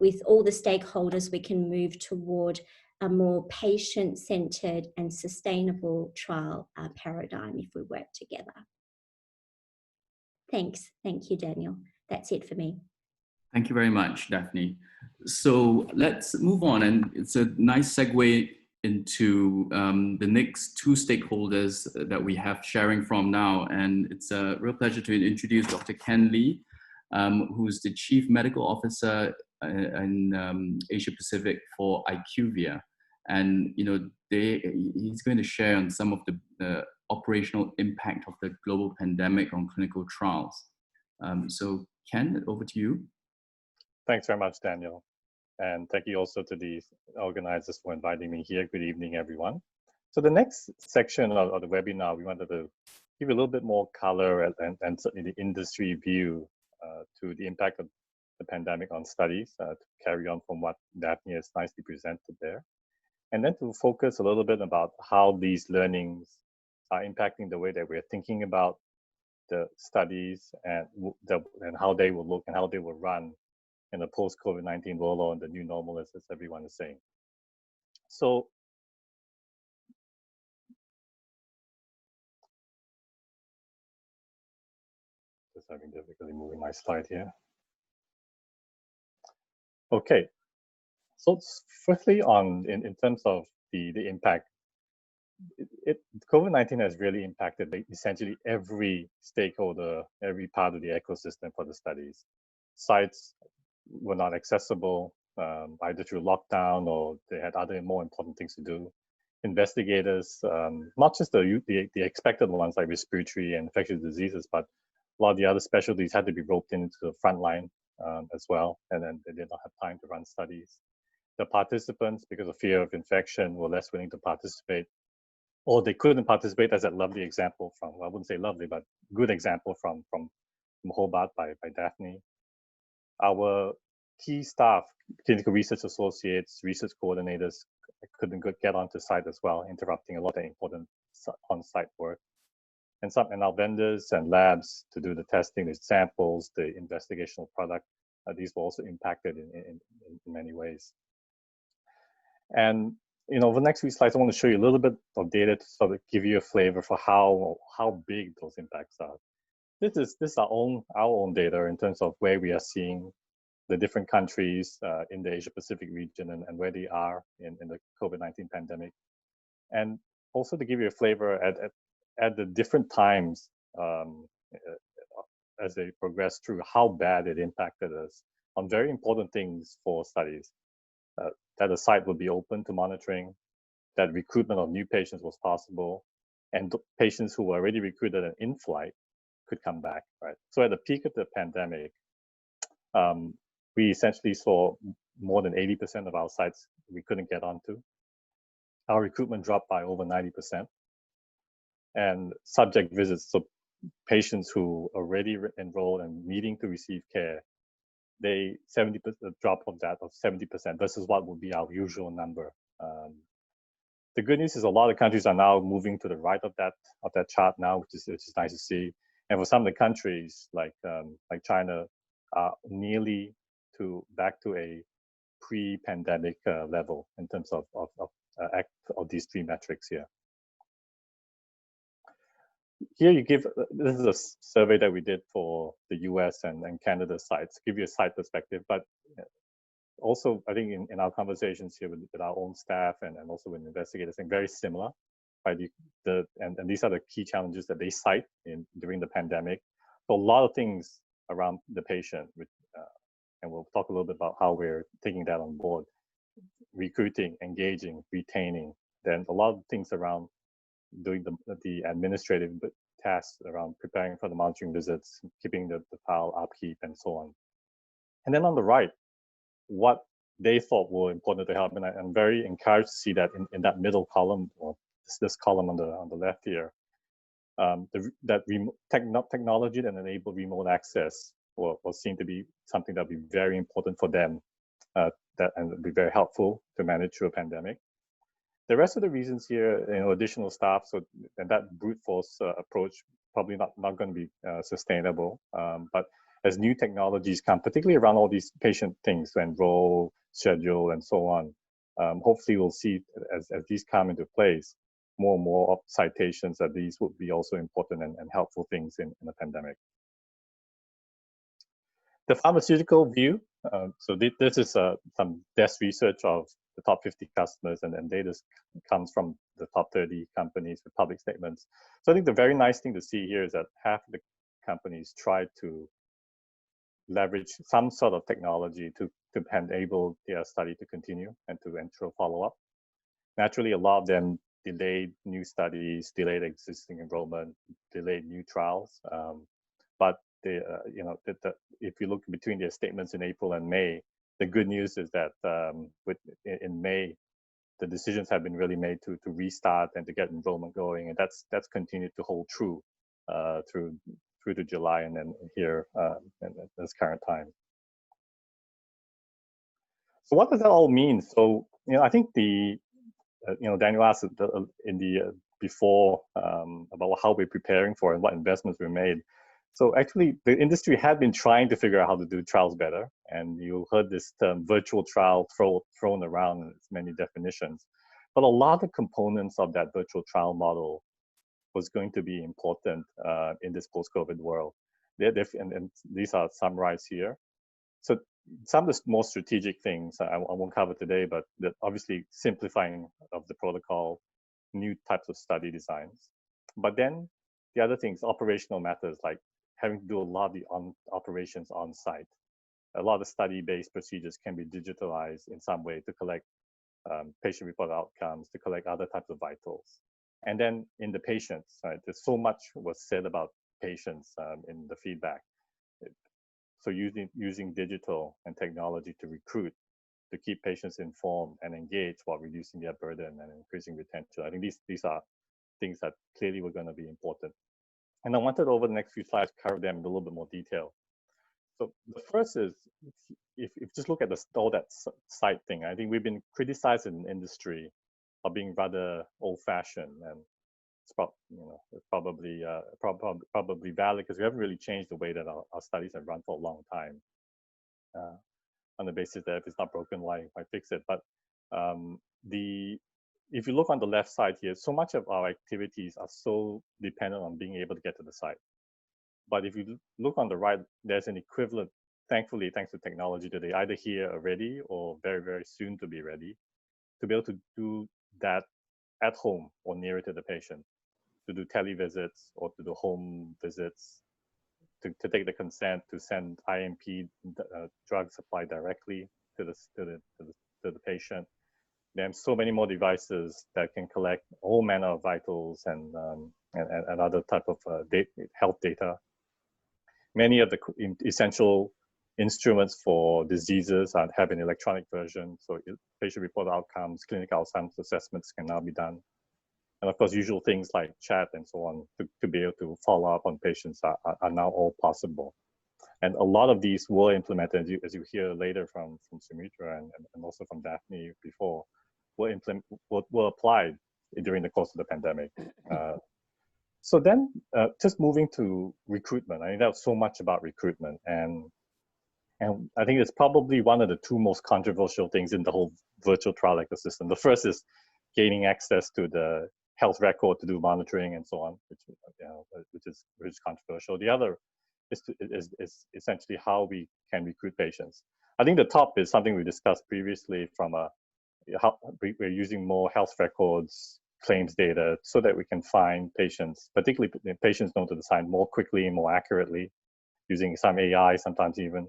with all the stakeholders, we can move toward a more patient-centred and sustainable trial paradigm if we work together. Thanks. Thank you, Daniel. That's it for me. Thank you very much, Daphne. So let's move on, and it's a nice segue into the next two stakeholders that we have sharing from now. And it's a real pleasure to introduce Dr. Ken Lee, who's the Chief Medical Officer in Asia Pacific for IQVIA. And he's going to share on some of the operational impact of the global pandemic on clinical trials. So Ken, over to you. Thanks very much, Daniel. And thank you also to the organizers for inviting me here. Good evening, everyone. So the next section of the webinar, we wanted to give a little bit more color and certainly the industry view to the impact of the pandemic on studies, to carry on from what Daphne has nicely presented there. And then to focus a little bit about how these learnings are impacting the way that we're thinking about the studies and how they will look and how they will run in the post-COVID-19 world, or in the new normal, as everyone is saying. So just having difficulty moving my slide here. Okay, so firstly, in terms of the impact, COVID-19 has really impacted essentially every stakeholder, every part of the ecosystem for the studies. Sites were not accessible, either through lockdown or they had other more important things to do. Investigators, not just the expected ones like respiratory and infectious diseases, but a lot of the other specialties had to be roped into the front line as well, and then they did not have time to run studies. The participants, because of fear of infection, were less willing to participate, or they couldn't participate, as that lovely example from, well, I wouldn't say lovely, but good example from Hobart by Daphne. Our key staff, clinical research associates, research coordinators, couldn't get onto site as well, interrupting a lot of important on-site work. And our vendors and labs to do the testing, the samples, the investigational product, these were also impacted in many ways. And over the next few slides, I want to show you a little bit of data to sort of give you a flavor for how big those impacts are. This is our own data in terms of where we are seeing the different countries in the Asia Pacific region and where they are in the COVID-19 pandemic. And also to give you a flavor at the different times as they progress through how bad it impacted us on very important things for studies. That the site would be open to monitoring, that recruitment of new patients was possible, and patients who were already recruited and in flight could come back, right? So at the peak of the pandemic, we essentially saw more than 80% of our sites we couldn't get onto. Our recruitment dropped by over 90%. And subject visits, so patients who already enrolled and needing to receive care, they 70% drop of that of 70% versus what would be our usual number. The good news is a lot of countries are now moving to the right of that chart now, which is nice to see. And for some of the countries like China, are nearly back to a pre-pandemic level in terms of these three metrics here. Here you give, this is a survey that we did for the US and Canada sites, give you a site perspective, but also I think in our conversations here with our own staff and also with investigators, I think very similar, right? And these are the key challenges that they cite during the pandemic. So a lot of things around the patient, and we'll talk a little bit about how we're taking that on board. Recruiting, engaging, retaining, then a lot of things around doing the administrative tasks around preparing for the monitoring visits, keeping the file upkeep, and so on. And then on the right, what they thought were important to help, and I'm very encouraged to see that in that middle column, or this column on the left here, technology that enabled remote access was seen to be something that would be very important for them, and would be very helpful to manage through a pandemic. The rest of the reasons here, additional staff, and that brute force approach probably not going to be sustainable. But as new technologies come, particularly around all these patient things, to enroll, schedule, and so on, hopefully we'll see as these come into place, more and more citations that these would be also important and helpful things in a pandemic. The pharmaceutical view. So this is some desk research of the top 50 customers, and data comes from the top 30 companies with public statements. So I think the very nice thing to see here is that half of the companies tried to leverage some sort of technology to enable their study to continue and to ensure follow-up. Naturally, a lot of them delayed new studies, delayed existing enrollment, delayed new trials. But they, if you look between their statements in April and May, the good news is that in May, the decisions have been really made to restart and to get enrollment going, and that's continued to hold true through to July and then here at this current time. So what does that all mean? So I think Daniel asked in the before about how we're preparing for and what investments were made. So actually, the industry had been trying to figure out how to do trials better, and you heard this term virtual trial thrown around in its many definitions. But a lot of components of that virtual trial model was going to be important in this post-COVID world. And these are summarized here. So some of the more strategic things I won't cover today, but obviously simplifying of the protocol, new types of study designs. But then the other things, operational matters, like having to do a lot of the operations on site. A lot of study-based procedures can be digitalized in some way to collect patient-reported outcomes, to collect other types of vitals. And then in the patients, right, there's so much was said about patients in the feedback. So using digital and technology to recruit, to keep patients informed and engaged while reducing their burden and increasing retention. I think these are things that clearly were going to be important. And I wanted over the next few slides to cover them in a little bit more detail. So the first is, if you just look at all that site thing, I think we've been criticized in the industry of being rather old-fashioned, and it's probably valid because we haven't really changed the way that our studies have run for a long time. On the basis that if it's not broken, why fix it? But if you look on the left side here, so much of our activities are so dependent on being able to get to the site. But if you look on the right, there's an equivalent thankfully, thanks to technology today, either here already or very, very soon to be ready, to be able to do that at home or nearer to the patient, to do televisits or to do home visits, to take the consent to send IMP drug supply directly to the patient. There are so many more devices that can collect all manner of vitals and other type of health data. Many of the essential instruments for diseases have an electronic version, so patient-reported outcomes, clinical Alzheimer's assessments can now be done. And of course, usual things like chat and so on to be able to follow up on patients are now all possible. And a lot of these were implemented, as you hear later from Sumitra and also from Daphne before, were applied during the course of the pandemic. So then just moving to recruitment, I mean, that was so much about recruitment. And I think it's probably one of the two most controversial things in the whole virtual trial ecosystem. The first is gaining access to the health record to do monitoring and so on, which is controversial. The other is essentially how we can recruit patients. I think the top is something we discussed previously from how we're using more health records, claims data, so that we can find patients, particularly patients known to the sign, more quickly and more accurately, using some AI sometimes even.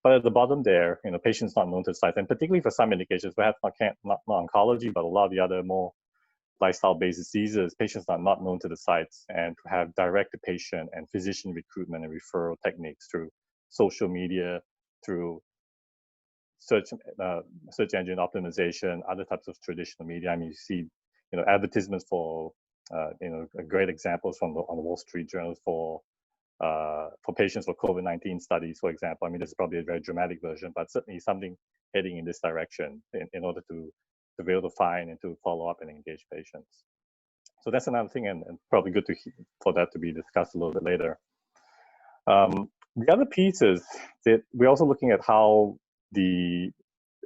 But at the bottom there, patients not known to the site, and particularly for some indications, perhaps not oncology, but a lot of the other more lifestyle-based diseases, patients are not known to the sites, and to have direct-to-patient and physician recruitment and referral techniques through social media, through search engine optimization, other types of traditional media. I mean, you see, advertisements for, great examples on the Wall Street Journal for patients for COVID-19 studies, for example. I mean, this is probably a very dramatic version, but certainly something heading in this direction in order to be able to find and to follow up and engage patients. So that's another thing, and probably good for that to be discussed a little bit later. The other piece is that we're also looking at how the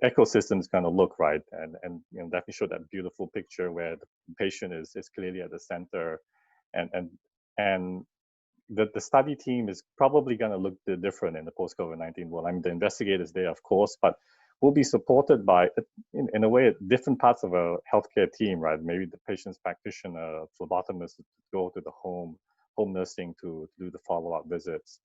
ecosystem is going to look, right? And Daphne showed that beautiful picture where the patient is clearly at the center, and the study team is probably going to look different in the post-COVID-19 world. I mean, the investigators there, of course, but will be supported by, in a way, different parts of a healthcare team, right? Maybe the patient's practitioner, phlebotomist to go to the home nursing to do the follow-up visits.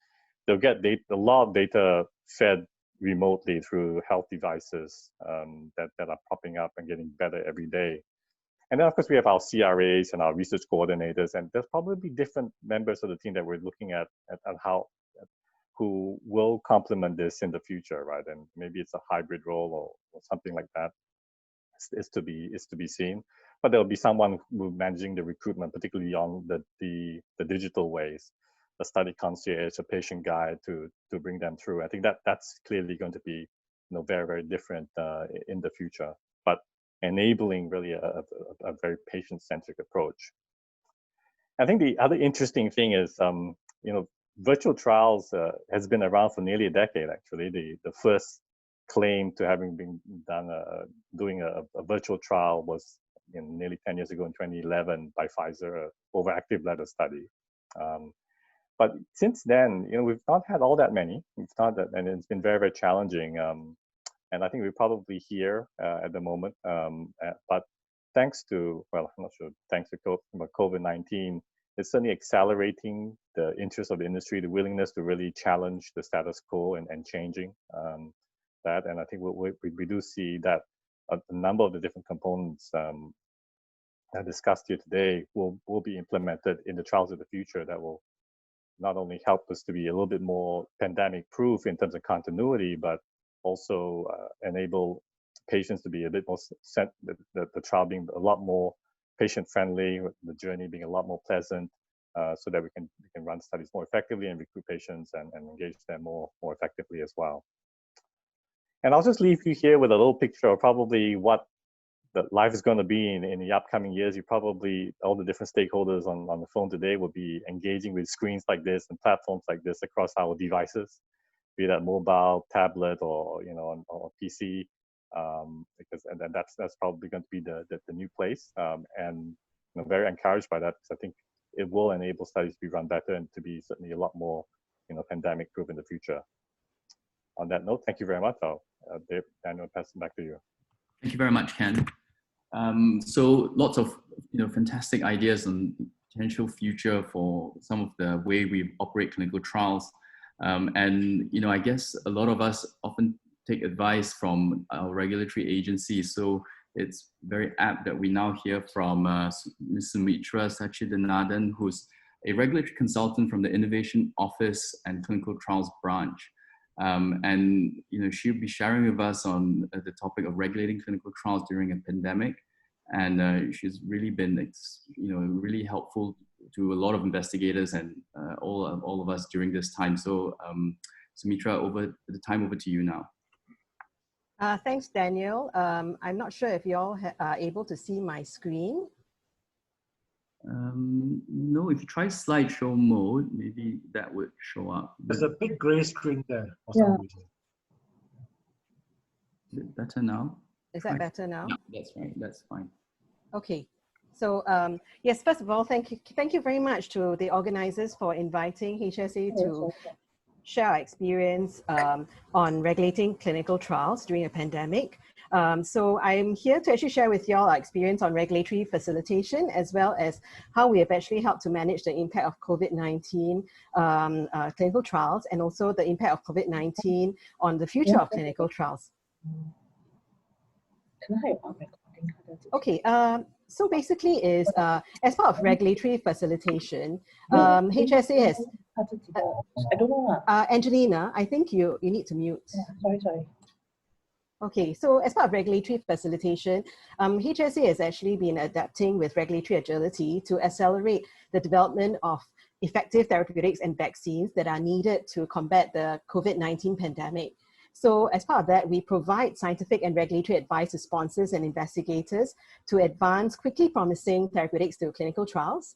They'll get a lot of data fed remotely through health devices that are popping up and getting better every day. And then, of course, we have our CRAs and our research coordinators, and there's probably different members of the team that we're looking at who will complement this in the future, right? And maybe it's a hybrid role or something like that. Is to be seen. But there'll be someone who's managing the recruitment, particularly on the digital ways, a study concierge, a patient guide to bring them through. I think that's clearly going to be very, very different in the future, but enabling really a very patient-centric approach. I think the other interesting thing is, virtual trials has been around for nearly a decade, actually. The first claim to having been done, doing a virtual trial was nearly 10 years ago in 2011 by Pfizer, overactive bladder study. But since then, we've not had all that many. And it's been very, very challenging. And I think we're probably here at the moment. But thanks to, well, I'm not sure, thanks to COVID-19, it's certainly accelerating the interest of the industry, the willingness to really challenge the status quo and changing that. And I think we do see that a number of the different components discussed here today will be implemented in the trials of the future that will not only help us to be a little bit more pandemic proof in terms of continuity, but also enable patients to be a bit more, the trial being a lot more patient friendly, the journey being a lot more pleasant, so that we can run studies more effectively and recruit patients and engage them more effectively as well. And I'll just leave you here with a little picture of probably what the life is going to be in the upcoming years. You probably, all the different stakeholders on the phone today will be engaging with screens like this and platforms like this across our devices, be that mobile, tablet, or or PC, because that's probably going to be the new place. And very encouraged by that, because I think it will enable studies to be run better and to be certainly a lot more pandemic proof in the future. on that note, thank you very much. Daniel, pass it back to you. Thank you very much, Ken. So lots of fantastic ideas on potential future for some of the way we operate clinical trials. And I guess a lot of us often take advice from our regulatory agencies. So it's very apt that we now hear from Ms. Sumitra Sachidanathan, who's a regulatory consultant from the Innovation Office and Clinical Trials Branch. And she'll be sharing with us on the topic of regulating clinical trials during a pandemic. And she's really been really helpful to a lot of investigators and all of us during this time. So Sumitra, the time over to you now. Thanks, Daniel. I'm not sure if you all are able to see my screen. No, if you try slideshow mode, maybe that would show up. There's a big gray screen there for some reason. Is it better now? Is that better now? Yeah, that's right. That's fine. Okay. So yes, first of all, thank you very much to the organizers for inviting HSA to share our experience on regulating clinical trials during a pandemic. So I'm here to actually share with you all our experience on regulatory facilitation, as well as how we have actually helped to manage the impact of COVID-19 clinical trials, and also the impact of COVID-19 on the future of clinical trials. Okay, so basically is as part of regulatory facilitation, HSA has, I don't know. Angelina, I think you need to mute. Yeah, sorry. Okay, so as part of regulatory facilitation, HSA has actually been adapting with regulatory agility to accelerate the development of effective therapeutics and vaccines that are needed to combat the COVID-19 pandemic. So as part of that, we provide scientific and regulatory advice to sponsors and investigators to advance quickly promising therapeutics to clinical trials.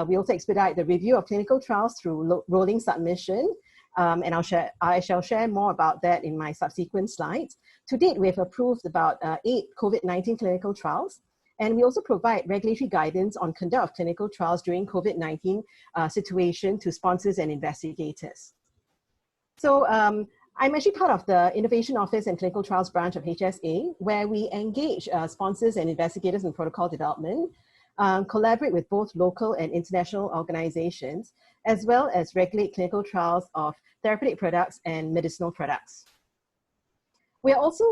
We also expedite the review of clinical trials through rolling submission. And I shall share more about that in my subsequent slides. To date, we have approved about 8 COVID-19 clinical trials. And we also provide regulatory guidance on conduct of clinical trials during COVID-19 situation to sponsors and investigators. So I'm actually part of the Innovation Office and Clinical Trials Branch of HSA, where we engage sponsors and investigators in protocol development, collaborate with both local and international organizations, as well as regulate clinical trials of therapeutic products and medicinal products. We are also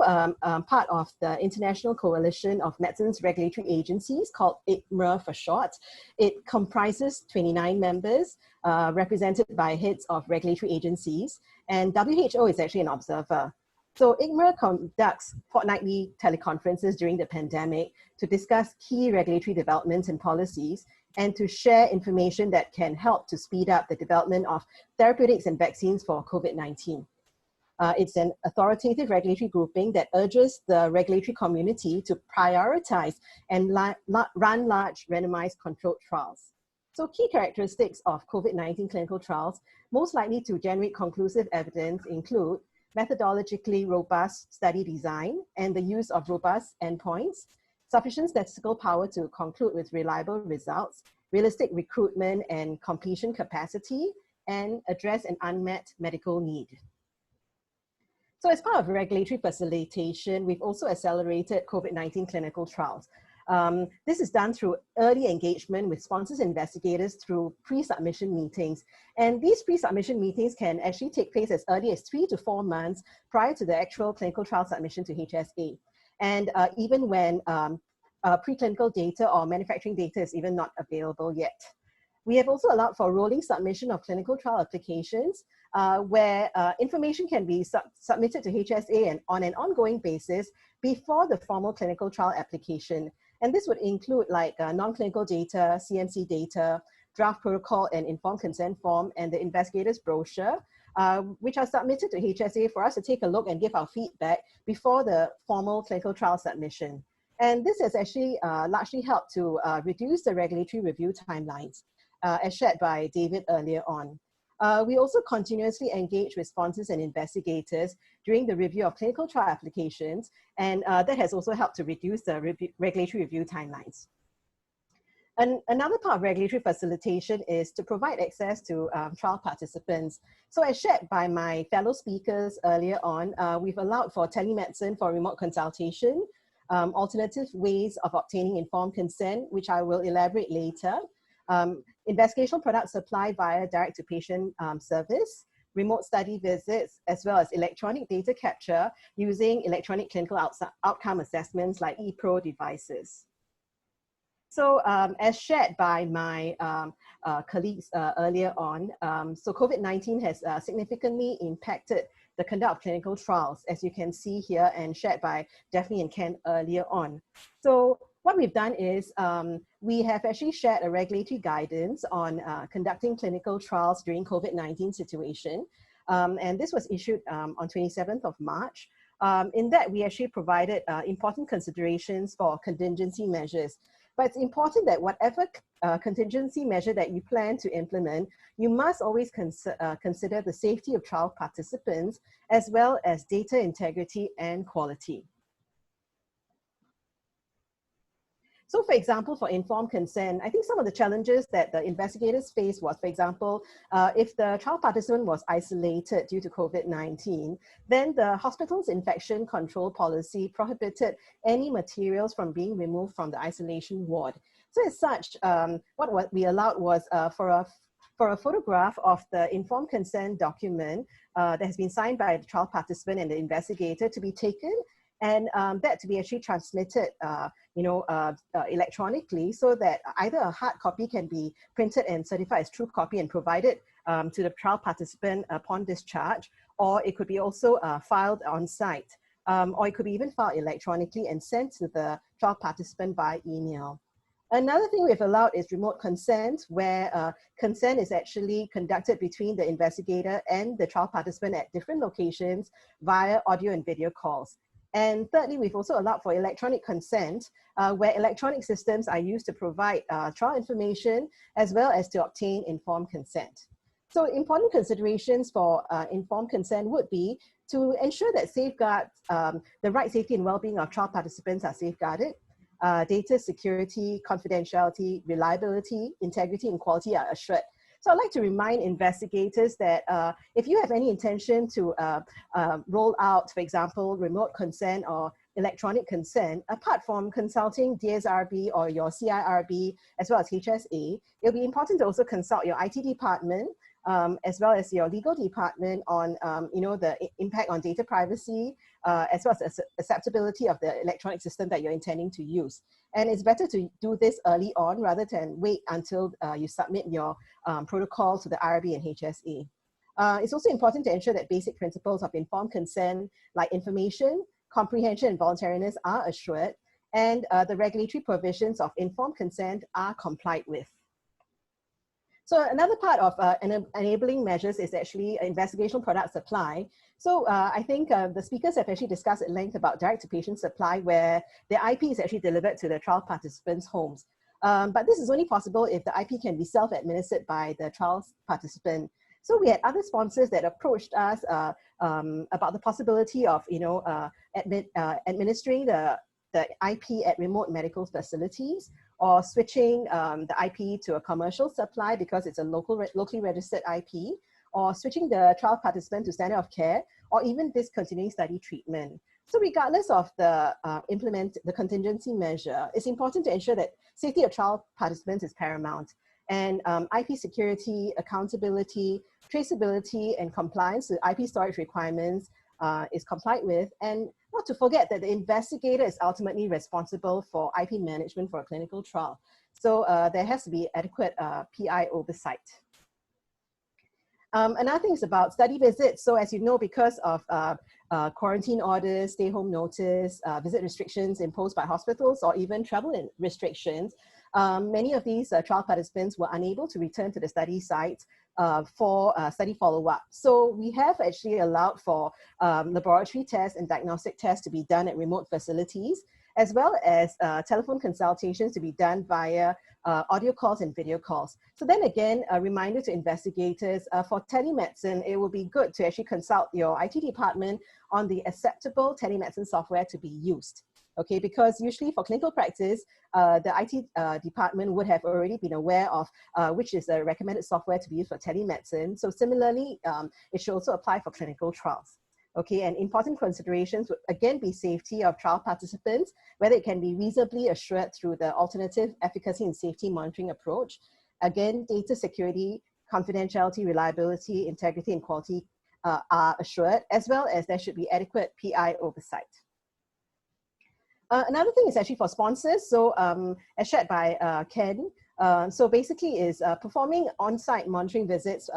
part of the International Coalition of Medicines Regulatory Agencies, called ICMRA for short. It comprises 29 members, represented by heads of regulatory agencies, and WHO is actually an observer. So ICMRA conducts fortnightly teleconferences during the pandemic to discuss key regulatory developments and policies, and to share information that can help to speed up the development of therapeutics and vaccines for COVID-19. It's an authoritative regulatory grouping that urges the regulatory community to prioritize and run large randomized controlled trials. So key characteristics of COVID-19 clinical trials most likely to generate conclusive evidence include methodologically robust study design and the use of robust endpoints, sufficient statistical power to conclude with reliable results, realistic recruitment and completion capacity, and address an unmet medical need. So as part of regulatory facilitation, we've also accelerated COVID-19 clinical trials. This is done through early engagement with sponsors and investigators through pre-submission meetings. And these pre-submission meetings can actually take place as early as 3 to 4 months prior to the actual clinical trial submission to HSA. And even when preclinical data or manufacturing data is even not available yet. We have also allowed for rolling submission of clinical trial applications where information can be submitted to HSA and on an ongoing basis before the formal clinical trial application. And this would include like non-clinical data, CMC data, draft protocol and informed consent form, and the investigator's brochure, which are submitted to HSA for us to take a look and give our feedback before the formal clinical trial submission. And this has actually largely helped to reduce the regulatory review timelines, as shared by David earlier on. We also continuously engage with sponsors and investigators during the review of clinical trial applications, and that has also helped to reduce the regulatory review timelines. And another part of regulatory facilitation is to provide access to trial participants. So as shared by my fellow speakers earlier on, we've allowed for telemedicine for remote consultation, alternative ways of obtaining informed consent, which I will elaborate later, investigational product supply via direct-to-patient service, remote study visits, as well as electronic data capture using electronic clinical outcome assessments like ePro devices. So as shared by my colleagues earlier on, so COVID-19 has significantly impacted the conduct of clinical trials, as you can see here and shared by Daphne and Ken earlier on. So what we've done is we have actually shared a regulatory guidance on conducting clinical trials during COVID-19 situation. And this was issued on 27th of March. In that, we actually provided important considerations for contingency measures. But it's important that whatever contingency measure that you plan to implement, you must always consider the safety of trial participants, as well as data integrity and quality. So for example, for informed consent, I think some of the challenges that the investigators faced was, for example, if the trial participant was isolated due to COVID-19, then the hospital's infection control policy prohibited any materials from being removed from the isolation ward. So as such, what we allowed was for a photograph of the informed consent document that has been signed by the trial participant and the investigator to be taken, and that to be actually transmitted electronically, so that either a hard copy can be printed and certified as true copy and provided to the trial participant upon discharge, or it could be also filed on site, or it could be even filed electronically and sent to the trial participant by email. Another thing we've allowed is remote consent, where consent is actually conducted between the investigator and the trial participant at different locations via audio and video calls. And thirdly, we've also allowed for electronic consent, where electronic systems are used to provide trial information as well as to obtain informed consent. So important considerations for informed consent would be to ensure that safeguards, the right safety and well-being of trial participants are safeguarded, data security, confidentiality, reliability, integrity, and quality are assured. So I'd like to remind investigators that if you have any intention to roll out, for example, remote consent or electronic consent, apart from consulting DSRB or your CIRB, as well as HSA, it'll be important to also consult your IT department, as well as your legal department on the impact on data privacy, as well as acceptability of the electronic system that you're intending to use. And it's better to do this early on rather than wait until you submit your protocol to the IRB and HSA. It's also important to ensure that basic principles of informed consent, like information, comprehension, and voluntariness are assured, and the regulatory provisions of informed consent are complied with. So another part of enabling measures is actually investigational product supply. So I think the speakers have actually discussed at length about direct-to-patient supply, where the IP is actually delivered to the trial participants' homes. But this is only possible if the IP can be self-administered by the trial participant. So we had other sponsors that approached us about the possibility of administering the IP at remote medical facilities, or switching the IP to a commercial supply because it's a locally registered IP, or switching the trial participant to standard of care, or even discontinuing study treatment. So regardless of the contingency measure, it's important to ensure that safety of trial participants is paramount, and IP security, accountability, traceability, and compliance with IP storage requirements is complied with, and not to forget that the investigator is ultimately responsible for IP management for a clinical trial. So there has to be adequate PI oversight. Another thing is about study visits. So as you know, because of quarantine orders, stay home notice, visit restrictions imposed by hospitals, or even travel restrictions, many of these trial participants were unable to return to the study site for study follow-up. So we have actually allowed for laboratory tests and diagnostic tests to be done at remote facilities, as well as telephone consultations to be done via audio calls and video calls. So then again, a reminder to investigators, for telemedicine, it will be good to actually consult your IT department on the acceptable telemedicine software to be used. Okay, because usually for clinical practice, the IT department would have already been aware of which is the recommended software to be used for telemedicine. So similarly, it should also apply for clinical trials. Okay, and important considerations would again be safety of trial participants, whether it can be reasonably assured through the alternative efficacy and safety monitoring approach. Again, data security, confidentiality, reliability, integrity, and quality are assured, as well as there should be adequate PI oversight. Another thing is actually for sponsors. So as shared by Ken, so basically is performing on-site monitoring visits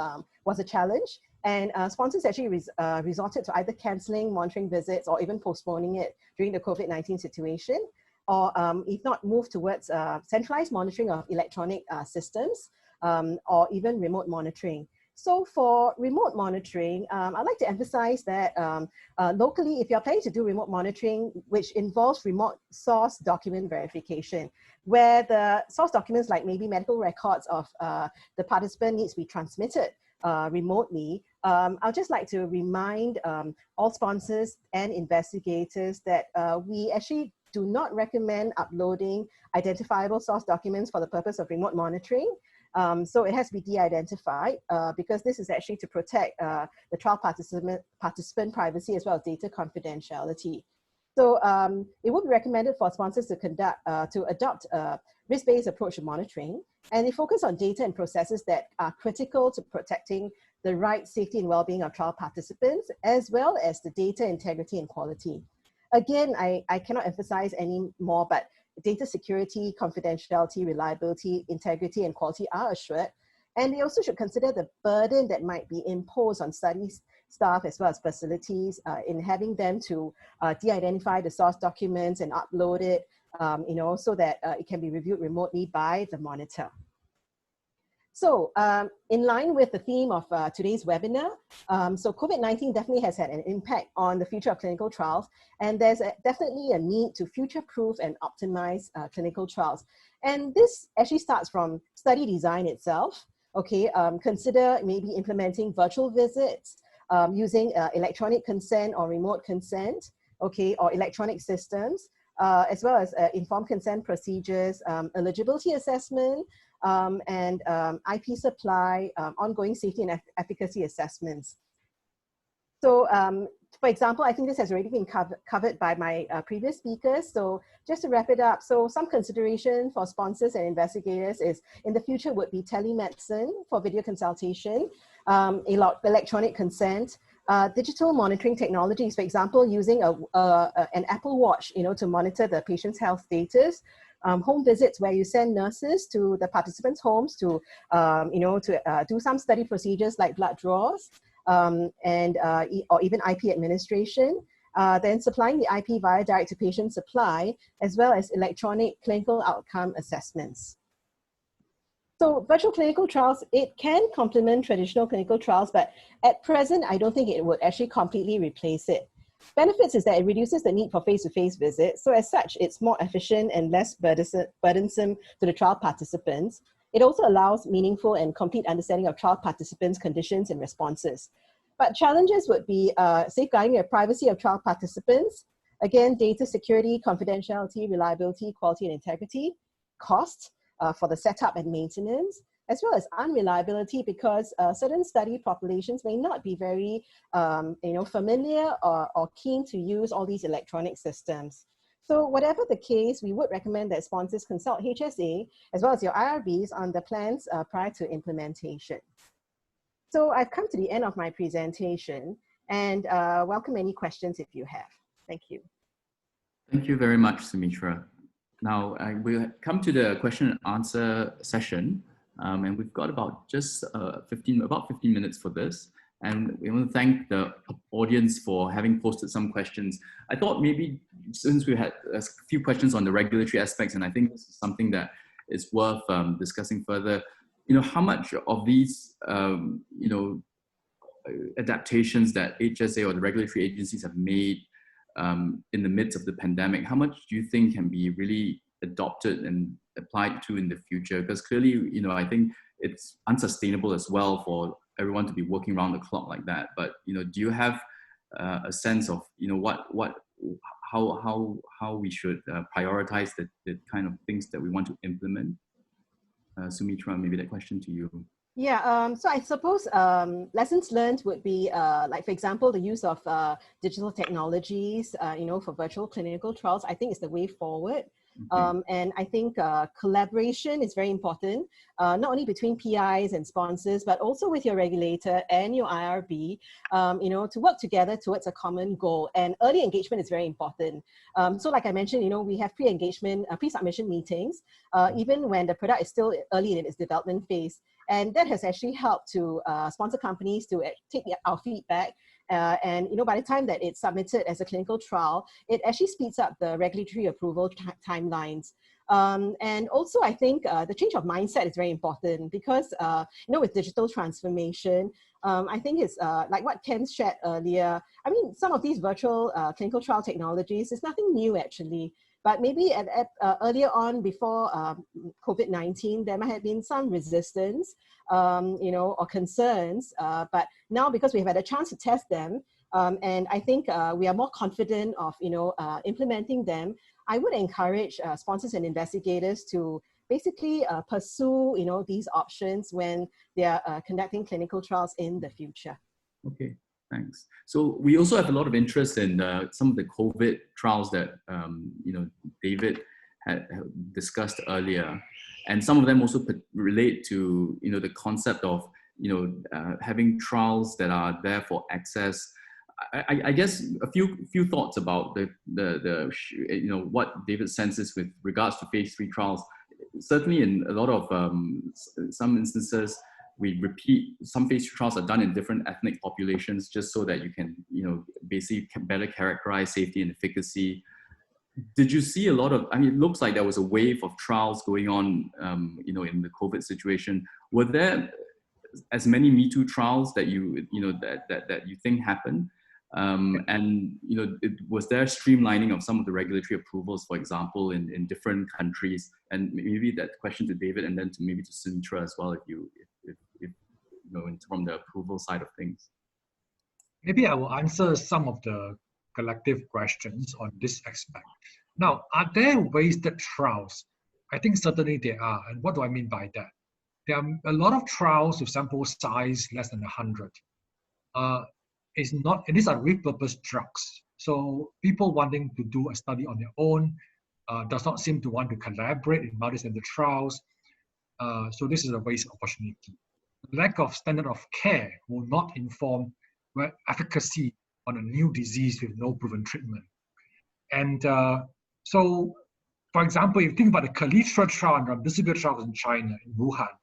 was a challenge, and sponsors actually resorted to either cancelling monitoring visits or even postponing it during the COVID-19 situation, or if not, move towards centralized monitoring of electronic systems or even remote monitoring. So for remote monitoring, I'd like to emphasize that locally, if you're planning to do remote monitoring, which involves remote source document verification, where the source documents like maybe medical records of the participant needs to be transmitted remotely, I'd just like to remind all sponsors and investigators that we actually do not recommend uploading identifiable source documents for the purpose of remote monitoring. So it has to be de-identified because this is actually to protect the trial participant privacy as well as data confidentiality. So it would be recommended for sponsors to adopt a risk-based approach to monitoring, and they focus on data and processes that are critical to protecting the right safety and well-being of trial participants, as well as the data integrity and quality. Again, I cannot emphasize any more, but data security, confidentiality, reliability, integrity, and quality are assured. And they also should consider the burden that might be imposed on study staff as well as facilities in having them to de-identify the source documents and upload it, so that it can be reviewed remotely by the monitor. So in line with the theme of today's webinar, so COVID-19 definitely has had an impact on the future of clinical trials, and there's definitely a need to future-proof and optimize clinical trials. And this actually starts from study design itself. Okay, consider maybe implementing virtual visits, using electronic consent or remote consent, okay, or electronic systems, as well as informed consent procedures, eligibility assessment, and IP supply, ongoing safety and efficacy assessments. So for example, I think this has already been covered by my previous speakers. So just to wrap it up, so some consideration for sponsors and investigators is in the future would be telemedicine for video consultation, electronic consent, digital monitoring technologies, for example, using an Apple Watch, to monitor the patient's health status, home visits where you send nurses to the participants' homes to, do some study procedures like blood draws, or even IP administration, then supplying the IP via direct-to-patient supply, as well as electronic clinical outcome assessments. So virtual clinical trials, it can complement traditional clinical trials, but at present, I don't think it would actually completely replace it. Benefits is that it reduces the need for face-to-face visits. So as such, it's more efficient and less burdensome to the trial participants. It also allows meaningful and complete understanding of trial participants' conditions and responses. But challenges would be safeguarding the privacy of trial participants, again, data security, confidentiality, reliability, quality, and integrity, cost for the setup and maintenance, as well as unreliability because certain study populations may not be very familiar or keen to use all these electronic systems. So whatever the case, we would recommend that sponsors consult HSA as well as your IRBs on the plans prior to implementation. So I've come to the end of my presentation and welcome any questions if you have. Thank you. Thank you very much, Sumitra. Now we'll come to the question and answer session. And we've got about just 15 minutes for this. And we want to thank the audience for having posted some questions. I thought maybe since we had a few questions on the regulatory aspects, and I think this is something that is worth discussing further, how much of these, adaptations that HSA or the regulatory agencies have made in the midst of the pandemic, how much do you think can be really adopted and applied to in the future? Because clearly, I think it's unsustainable as well for everyone to be working around the clock like that. But do you have a sense of how we should prioritize the kind of things that we want to implement. Sumitra, maybe that question to you. Yeah, so I suppose lessons learned would be like, for example, the use of digital technologies, for virtual clinical trials, I think is the way forward. And I think collaboration is very important, not only between PIs and sponsors, but also with your regulator and your IRB, to work together towards a common goal. And early engagement is very important. So like I mentioned, we have pre-engagement, pre-submission meetings, even when the product is still early in its development phase. And that has actually helped to sponsor companies to take our feedback. And by the time that it's submitted as a clinical trial, it actually speeds up the regulatory approval timelines. And also, I think the change of mindset is very important because, with digital transformation, I think it's like what Ken shared earlier. I mean, some of these virtual clinical trial technologies is nothing new actually. But maybe earlier on, before COVID-19, there might have been some resistance, or concerns. But now, because we've had a chance to test them, and I think we are more confident of, implementing them, I would encourage sponsors and investigators to basically pursue, these options when they are conducting clinical trials in the future. Okay. Thanks. So we also have a lot of interest in some of the COVID trials that David had discussed earlier, and some of them also relate to the concept of having trials that are there for access. I guess a few thoughts about the what David senses with regards to phase 3 trials. Certainly, in a lot of some instances, we repeat, some phase 3 trials are done in different ethnic populations just so that you can, basically better characterize safety and efficacy. Did you see a lot of, it looks like there was a wave of trials going on, in the COVID situation. Were there as many Me Too trials that that you think happened? Was there streamlining of some of the regulatory approvals, for example, in different countries? And maybe that question to David, and then maybe to Sumitra as well, if from the approval side of things. Maybe I will answer some of the collective questions on this aspect. Now, are there wasted trials? I think certainly there are. And what do I mean by that? There are a lot of trials with sample size less than 100. And these are repurposed drugs. So people wanting to do a study on their own does not seem to want to collaborate in multi-center trials. So this is a waste opportunity. Lack of standard of care will not inform efficacy on a new disease with no proven treatment. And so, for example, if you think about the Calitra trial and remdesivir trials in China, in Wuhan,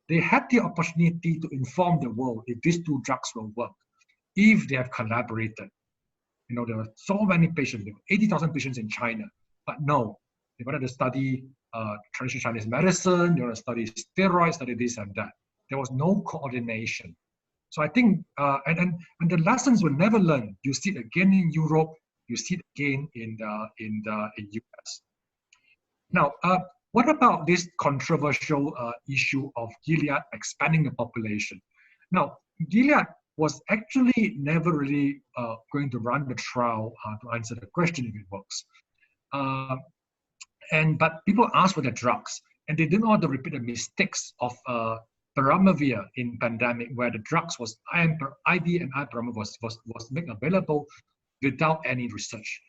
they had the opportunity to inform the world if these two drugs will work, if they have collaborated. There were so many patients, there were 80,000 patients in China, but no, they wanted to study traditional Chinese medicine, they wanted to study steroids, study this and that. There was no coordination. So I think, and the lessons were never learned. You see it again in Europe, you see it again in US. Now, what about this controversial issue of Gilead expanding the population? Now, Gilead was actually never really going to run the trial to answer the question if it works. But people asked for the drugs, and they didn't want to repeat the mistakes of Peramivir in pandemic, where the drugs was IV and Iperamivir was made available without any research.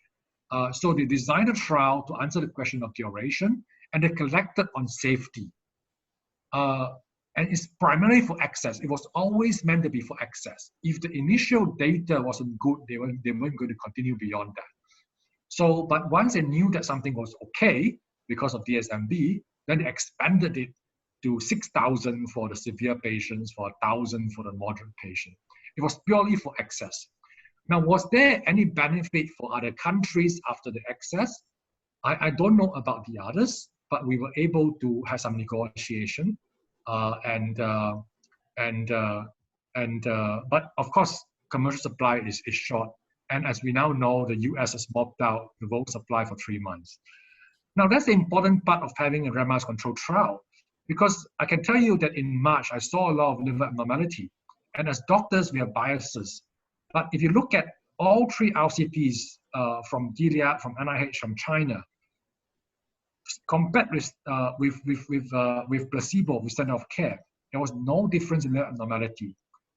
So they designed a trial to answer the question of duration, and they collected on safety. And it's primarily for access. It was always meant to be for access. If the initial data wasn't good, they weren't going to continue beyond that. So, but once they knew that something was okay because of DSMB, then they expanded it to 6,000 for the severe patients, for 1,000 for the moderate patient. It was purely for access. Now, was there any benefit for other countries after the access? I don't know about the others, but we were able to have some negotiation. But of course, commercial supply is short. And as we now know, the US has mopped out the world supply for 3 months. Now, that's the important part of having a randomized controlled trial, because I can tell you that in March, I saw a lot of liver abnormality. And as doctors, we have biases. But if you look at all 3 RCPs from Gilead, from NIH, from China, compared with placebo, with standard of care, there was no difference in their abnormality.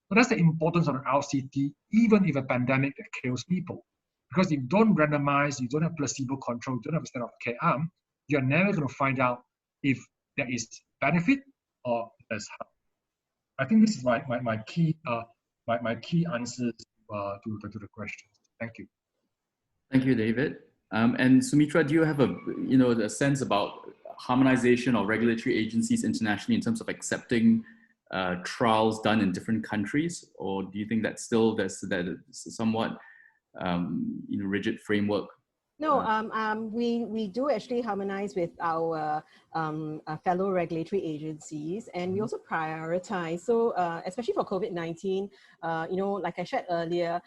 So that's the importance of an RCT, even if a pandemic that kills people. Because if you don't randomize, you don't have placebo control, you don't have a standard of care arm, you're never going to find out if there is benefit or there's harm. I think this is my key answers to the questions. Thank you. Thank you, David. And Sumitra, do you have a sense about harmonization of regulatory agencies internationally in terms of accepting trials done in different countries, or do you think that still there's somewhat rigid framework? No, we do actually harmonize with our fellow regulatory agencies, and we also prioritize. So especially for COVID-19, like I shared earlier,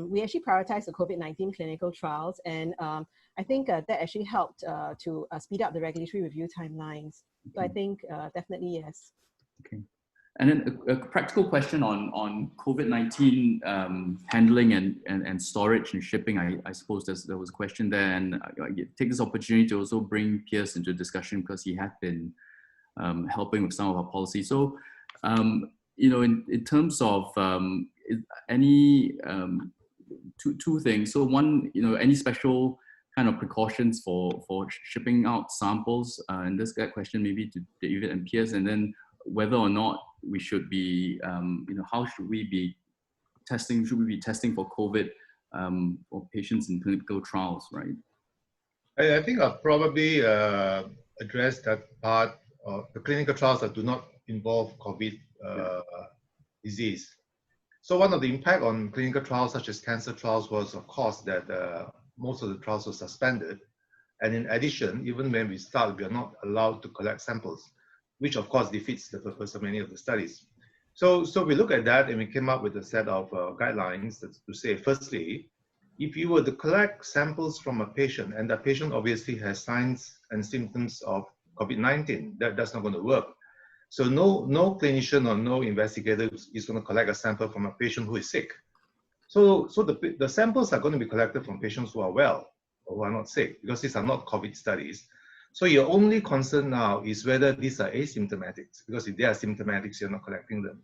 we actually prioritize the COVID-19 clinical trials, and I think that actually helped to speed up the regulatory review timelines. So I think definitely yes. Okay. And then a practical question on COVID-19 handling and storage and shipping. I suppose there was a question there, and I take this opportunity to also bring Piers into discussion because he had been helping with some of our policies. So, in terms of any two things. So one, any special kind of precautions for shipping out samples? And this question maybe to David and Piers, and then whether or not we should be, how should we be testing? Should we be testing for COVID for patients in clinical trials, right? I think I'll probably address that part of the clinical trials that do not involve COVID disease. So one of the impact on clinical trials such as cancer trials was, of course, that most of the trials were suspended. And in addition, even when we start, we are not allowed to collect samples, which of course defeats the purpose of many of the studies. So we look at that and we came up with a set of guidelines to say, firstly, if you were to collect samples from a patient and that patient obviously has signs and symptoms of COVID-19, that's not going to work. So no clinician or no investigator is going to collect a sample from a patient who is sick. So the samples are going to be collected from patients who are well or who are not sick, because these are not COVID studies. So your only concern now is whether these are asymptomatics, because if they are symptomatics, you're not collecting them.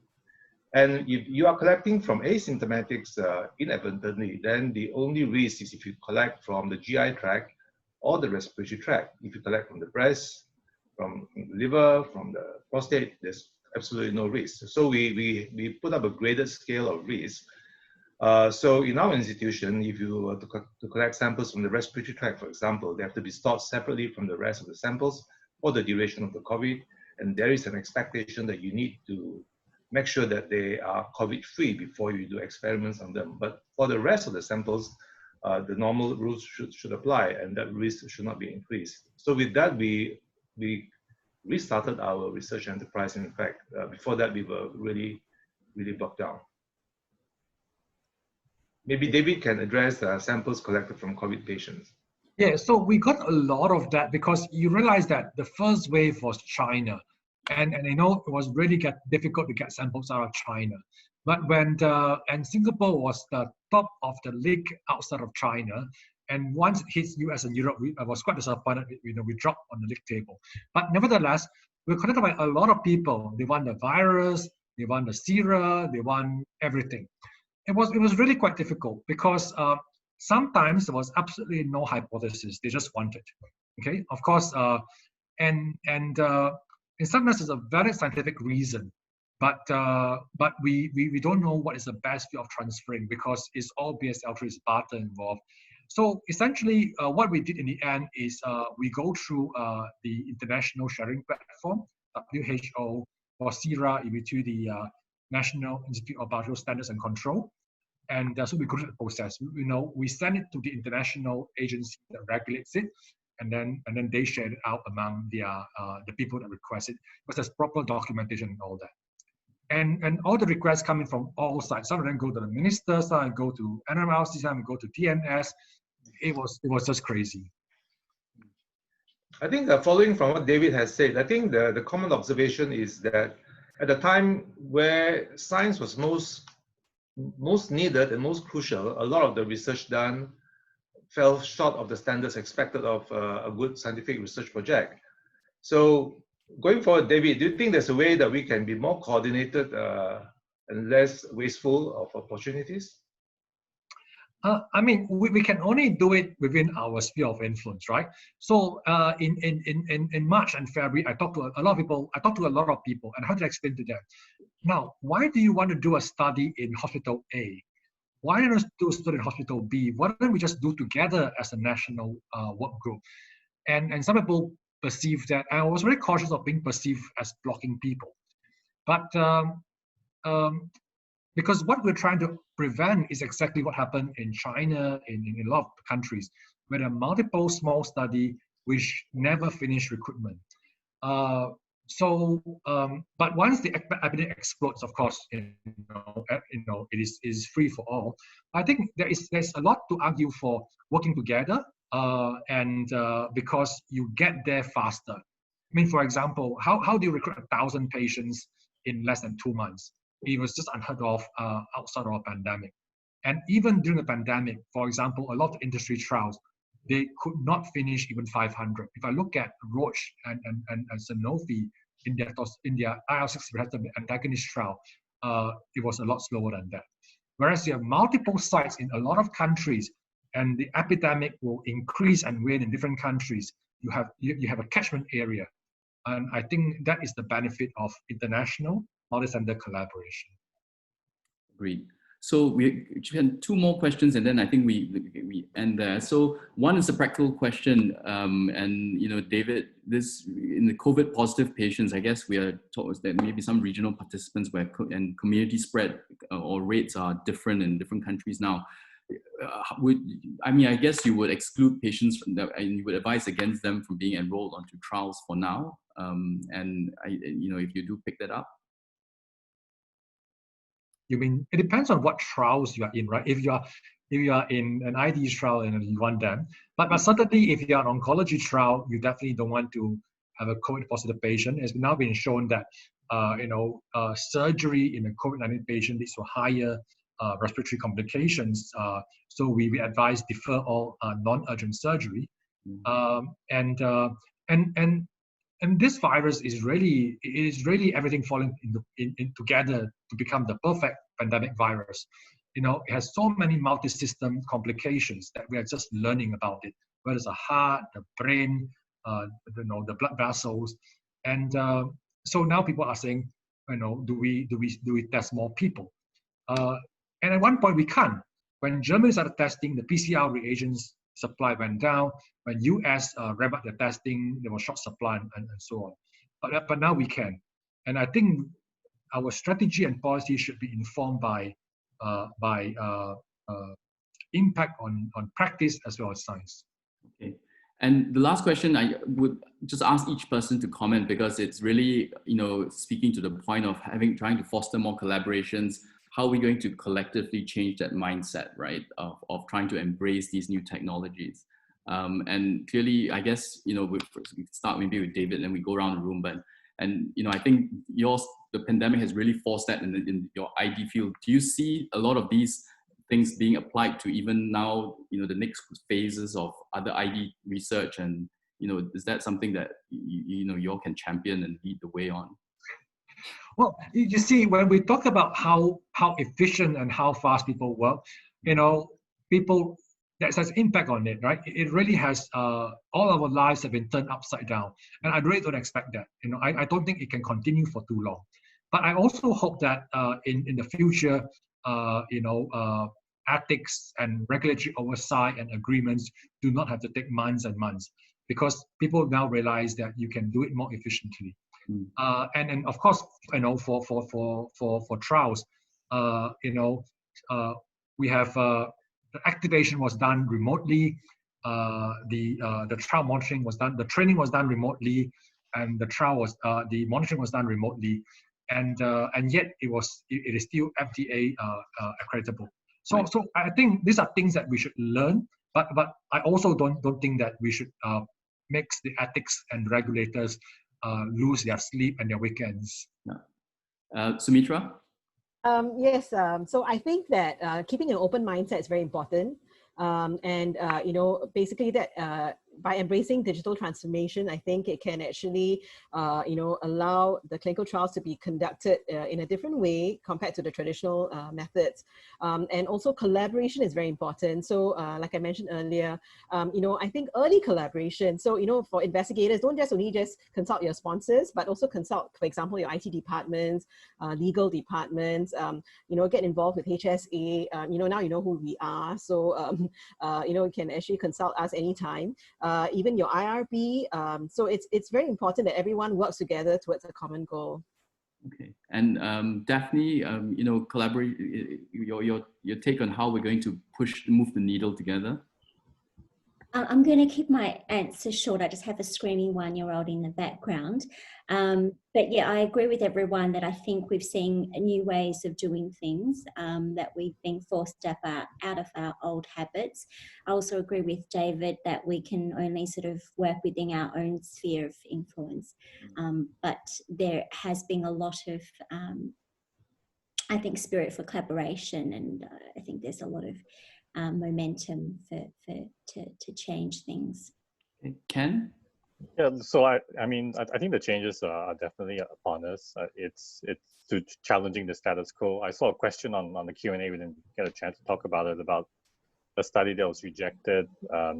And if you are collecting from asymptomatics inadvertently, then the only risk is if you collect from the GI tract or the respiratory tract. If you collect from the breast, from the liver, from the prostate, there's absolutely no risk. So we put up a graded scale of risk. So in our institution, if you were to collect samples from the respiratory tract, for example, they have to be stored separately from the rest of the samples for the duration of the COVID. And there is an expectation that you need to make sure that they are COVID-free before you do experiments on them. But for the rest of the samples, the normal rules should apply, and that risk should not be increased. So with that, we restarted our research enterprise. In fact, before that, we were really bogged down. Maybe David can address samples collected from COVID patients. Yeah, so we got a lot of that because you realize that the first wave was China. And it was really difficult to get samples out of China. But and Singapore was the top of the league outside of China. And once it hits US and Europe, I was quite disappointed. We dropped on the league table. But nevertheless, we were connected by a lot of people. They want the virus, they want the sera, they want everything. It was really quite difficult because sometimes there was absolutely no hypothesis. They just wanted. Okay, of course, and sometimes it's a very scientific reason, but we don't know what is the best way of transferring because it's all BSL-3 is barter involved. So essentially, what we did in the end is we go through the international sharing platform, WHO or SERA, to the National Institute of Biological Standards and Control, and so we go through the process. We send it to the international agency that regulates it. And then they share it out among the people that request it, because there's proper documentation and all that. And all the requests coming from all sides. Some of them go to the minister, some of them go to NMRC, some of them go to TNS. It was just crazy. I think following from what David has said, I think the common observation is that at the time where science was most needed and most crucial, a lot of the research done fell short of the standards expected of a good scientific research project. So going forward, David, do you think there's a way that we can be more coordinated and less wasteful of opportunities? I mean, we can only do it within our sphere of influence, right? So in March and February, I talked to a lot of people. I talked to a lot of people, and how to explain to them? Now, why do you want to do a study in hospital A? Why don't you do a study in hospital B? Why don't we just do together as a national work group? And some people perceive that. I was very cautious of being perceived as blocking people, but because what we're trying to prevent is exactly what happened in China, in a lot of countries, where there are multiple small studies which never finish recruitment. But once the epidemic explodes, of course, it is free for all. I think there's a lot to argue for working together, because you get there faster. I mean, for example, how do you recruit 1,000 patients in less than 2 months? It was just unheard of outside of a pandemic. And even during the pandemic, for example, a lot of industry trials, they could not finish even 500. If I look at Roche and Sanofi in their IL-6 receptor antagonist trial, it was a lot slower than that. Whereas you have multiple sites in a lot of countries, and the epidemic will increase and wane in different countries. You have a catchment area. And I think that is the benefit of international multi-center collaboration. Agreed. So we have 2 more questions, and then I think we end there. So one is a practical question, and David, this in the COVID positive patients, I guess we are told that maybe some regional participants and community spread or rates are different in different countries now. I guess you would exclude patients from that, and you would advise against them from being enrolled onto trials for now. If you do pick that up. You mean it depends on what trials you are in, right? If you are in an ID trial and you want them, but certainly if you are an oncology trial, you definitely don't want to have a COVID positive patient. It's now been shown that surgery in a COVID-19 patient leads to higher respiratory complications. So we advise defer all non-urgent surgery. And this virus is really everything falling in together to become the perfect pandemic virus. It has so many multi-system complications that we are just learning about it. Whether it's the heart, the brain, the blood vessels, and so now people are saying, do we test more people? And at one point we can't. When Germany started testing, the PCR reagents supply went down. When US ramped up the testing, there was short supply and so on. But now we can. And I think our strategy and policy should be informed by impact on practice as well as science. Okay. And the last question, I would just ask each person to comment, because it's really, speaking to the point of trying to foster more collaborations. How are we going to collectively change that mindset, right, of trying to embrace these new technologies? And clearly, I guess, we start maybe with David, and we go around the room. I think the pandemic has really forced that in your ID field. Do you see a lot of these things being applied to even now, the next phases of other ID research? And, is that something that, you all can champion and lead the way on? Well, you see, when we talk about how efficient and how fast people work, people, that has impact on it, right? It really has, all our lives have been turned upside down. And I really don't expect that. I don't think it can continue for too long. But I also hope that in the future, ethics and regulatory oversight and agreements do not have to take months and months, because people now realize that you can do it more efficiently. And of course, for trials, we have the activation was done remotely. The trial monitoring was done. The training was done remotely, and the monitoring was done remotely, and yet it is still FDA accreditable. So I think these are things that we should learn, but I also don't think that we should mix the ethics and regulators lose their sleep and their weekends. Sumitra? Yes, so I think that keeping an open mindset is very important. Basically that by embracing digital transformation, I think it can actually, allow the clinical trials to be conducted in a different way compared to the traditional methods. And also collaboration is very important. So like I mentioned earlier, I think early collaboration. So, for investigators, don't only just consult your sponsors, but also consult, for example, your IT departments, legal departments, get involved with HSA. Now you know who we are. So, you can actually consult us anytime. Even your IRB. So it's very important that everyone works together towards a common goal. Okay, and Daphne, collaborate. Your take on how we're going to move the needle together. I'm going to keep my answer short. I just have a screaming 1-year-old in the background. But yeah, I agree with everyone that I think we've seen new ways of doing things, that we've been forced out of our old habits. I also agree with David that we can only sort of work within our own sphere of influence. But there has been a lot of, I think, spirit for collaboration, and I think there's a lot of momentum to change things. Ken? Yeah, so I think the changes are definitely upon us. It's to challenging the status quo. I saw a question on the Q&A. We didn't get a chance to talk about it, about a study that was rejected.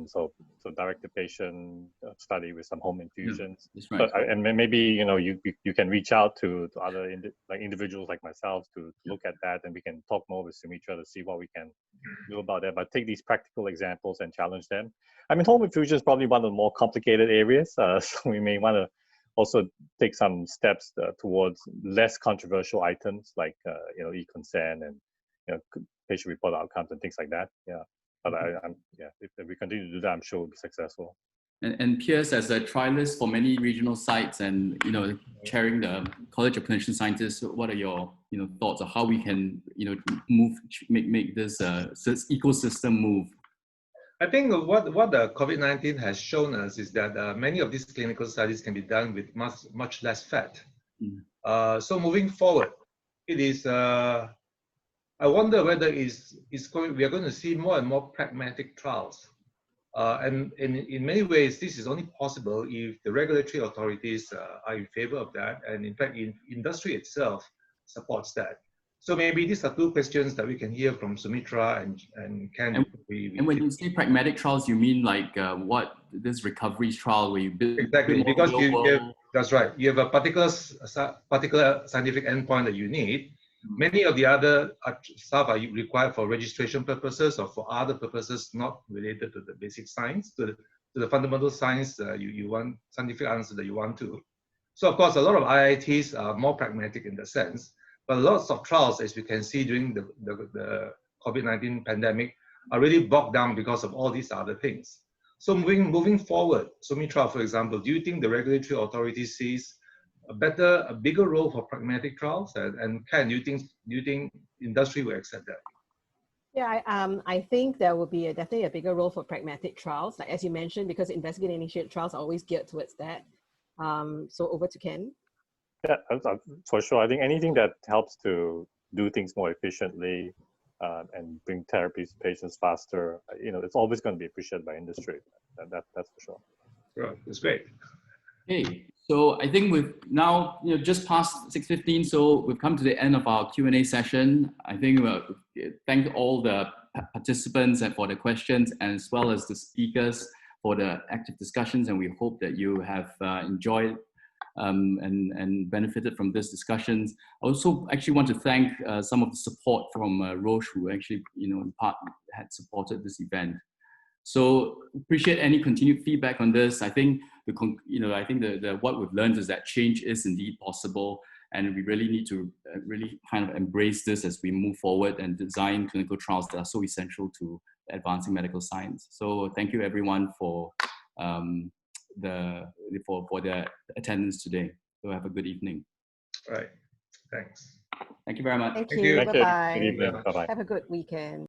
So direct-to-patient study with some home infusions. That's right. And maybe you can reach out to other individuals like myself to look at that, and we can talk more with Sumitra to see what we can do about that. But take these practical examples and challenge them. I mean, home infusion is probably one of the more complicated areas, so we may want to also take some steps towards less controversial items like e-consent and patient report outcomes and things like that. Yeah. But if we continue to do that, I'm sure we'll be successful. And Piers, as a trialist for many regional sites and chairing the College of Clinician Scientists, what are your thoughts on how we can make this ecosystem move? I think what the COVID-19 has shown us is that many of these clinical studies can be done with much less fat. So moving forward, it is. I wonder whether we are going to see more and more pragmatic trials. And in many ways, this is only possible if the regulatory authorities are in favor of that. And in fact, industry itself supports that. So maybe these are two questions that we can hear from Sumitra and Ken. And when you say pragmatic trials, you mean like what this recovery trial where you build exactly, because that's right. You have a particular scientific endpoint that you need. Many of the other stuff are required for registration purposes or for other purposes not related to the basic science, to the fundamental science you want, scientific answer that you want to. So of course, a lot of IITs are more pragmatic in the sense, but lots of trials, as we can see during the COVID-19 pandemic, are really bogged down because of all these other things. So moving forward, Sumitra, for example, do you think the regulatory authority sees a bigger role for pragmatic trials? And Ken, do you think industry will accept that? Yeah, I think there will be definitely a bigger role for pragmatic trials, like as you mentioned, because investigator-initiated trials are always geared towards that. So over to Ken. Yeah, for sure. I think anything that helps to do things more efficiently and bring therapies to patients faster, it's always going to be appreciated by industry. That's for sure. Right, that's great. Okay, so I think we've now just past 6:15, so we've come to the end of our Q&A session. I think thank all the participants and for the questions, as well as the speakers for the active discussions, and we hope that you have enjoyed and benefited from these discussions. I also actually want to thank some of the support from Roche, who actually in part had supported this event. So appreciate any continued feedback on this. I think what we've learned is that change is indeed possible, and we really need to really kind of embrace this as we move forward and design clinical trials that are so essential to advancing medical science. So thank you everyone for the attendance today. So have a good evening. All right, thanks. Thank you very much. Thank you. Bye-bye. Good evening. Bye-bye. Have a good weekend.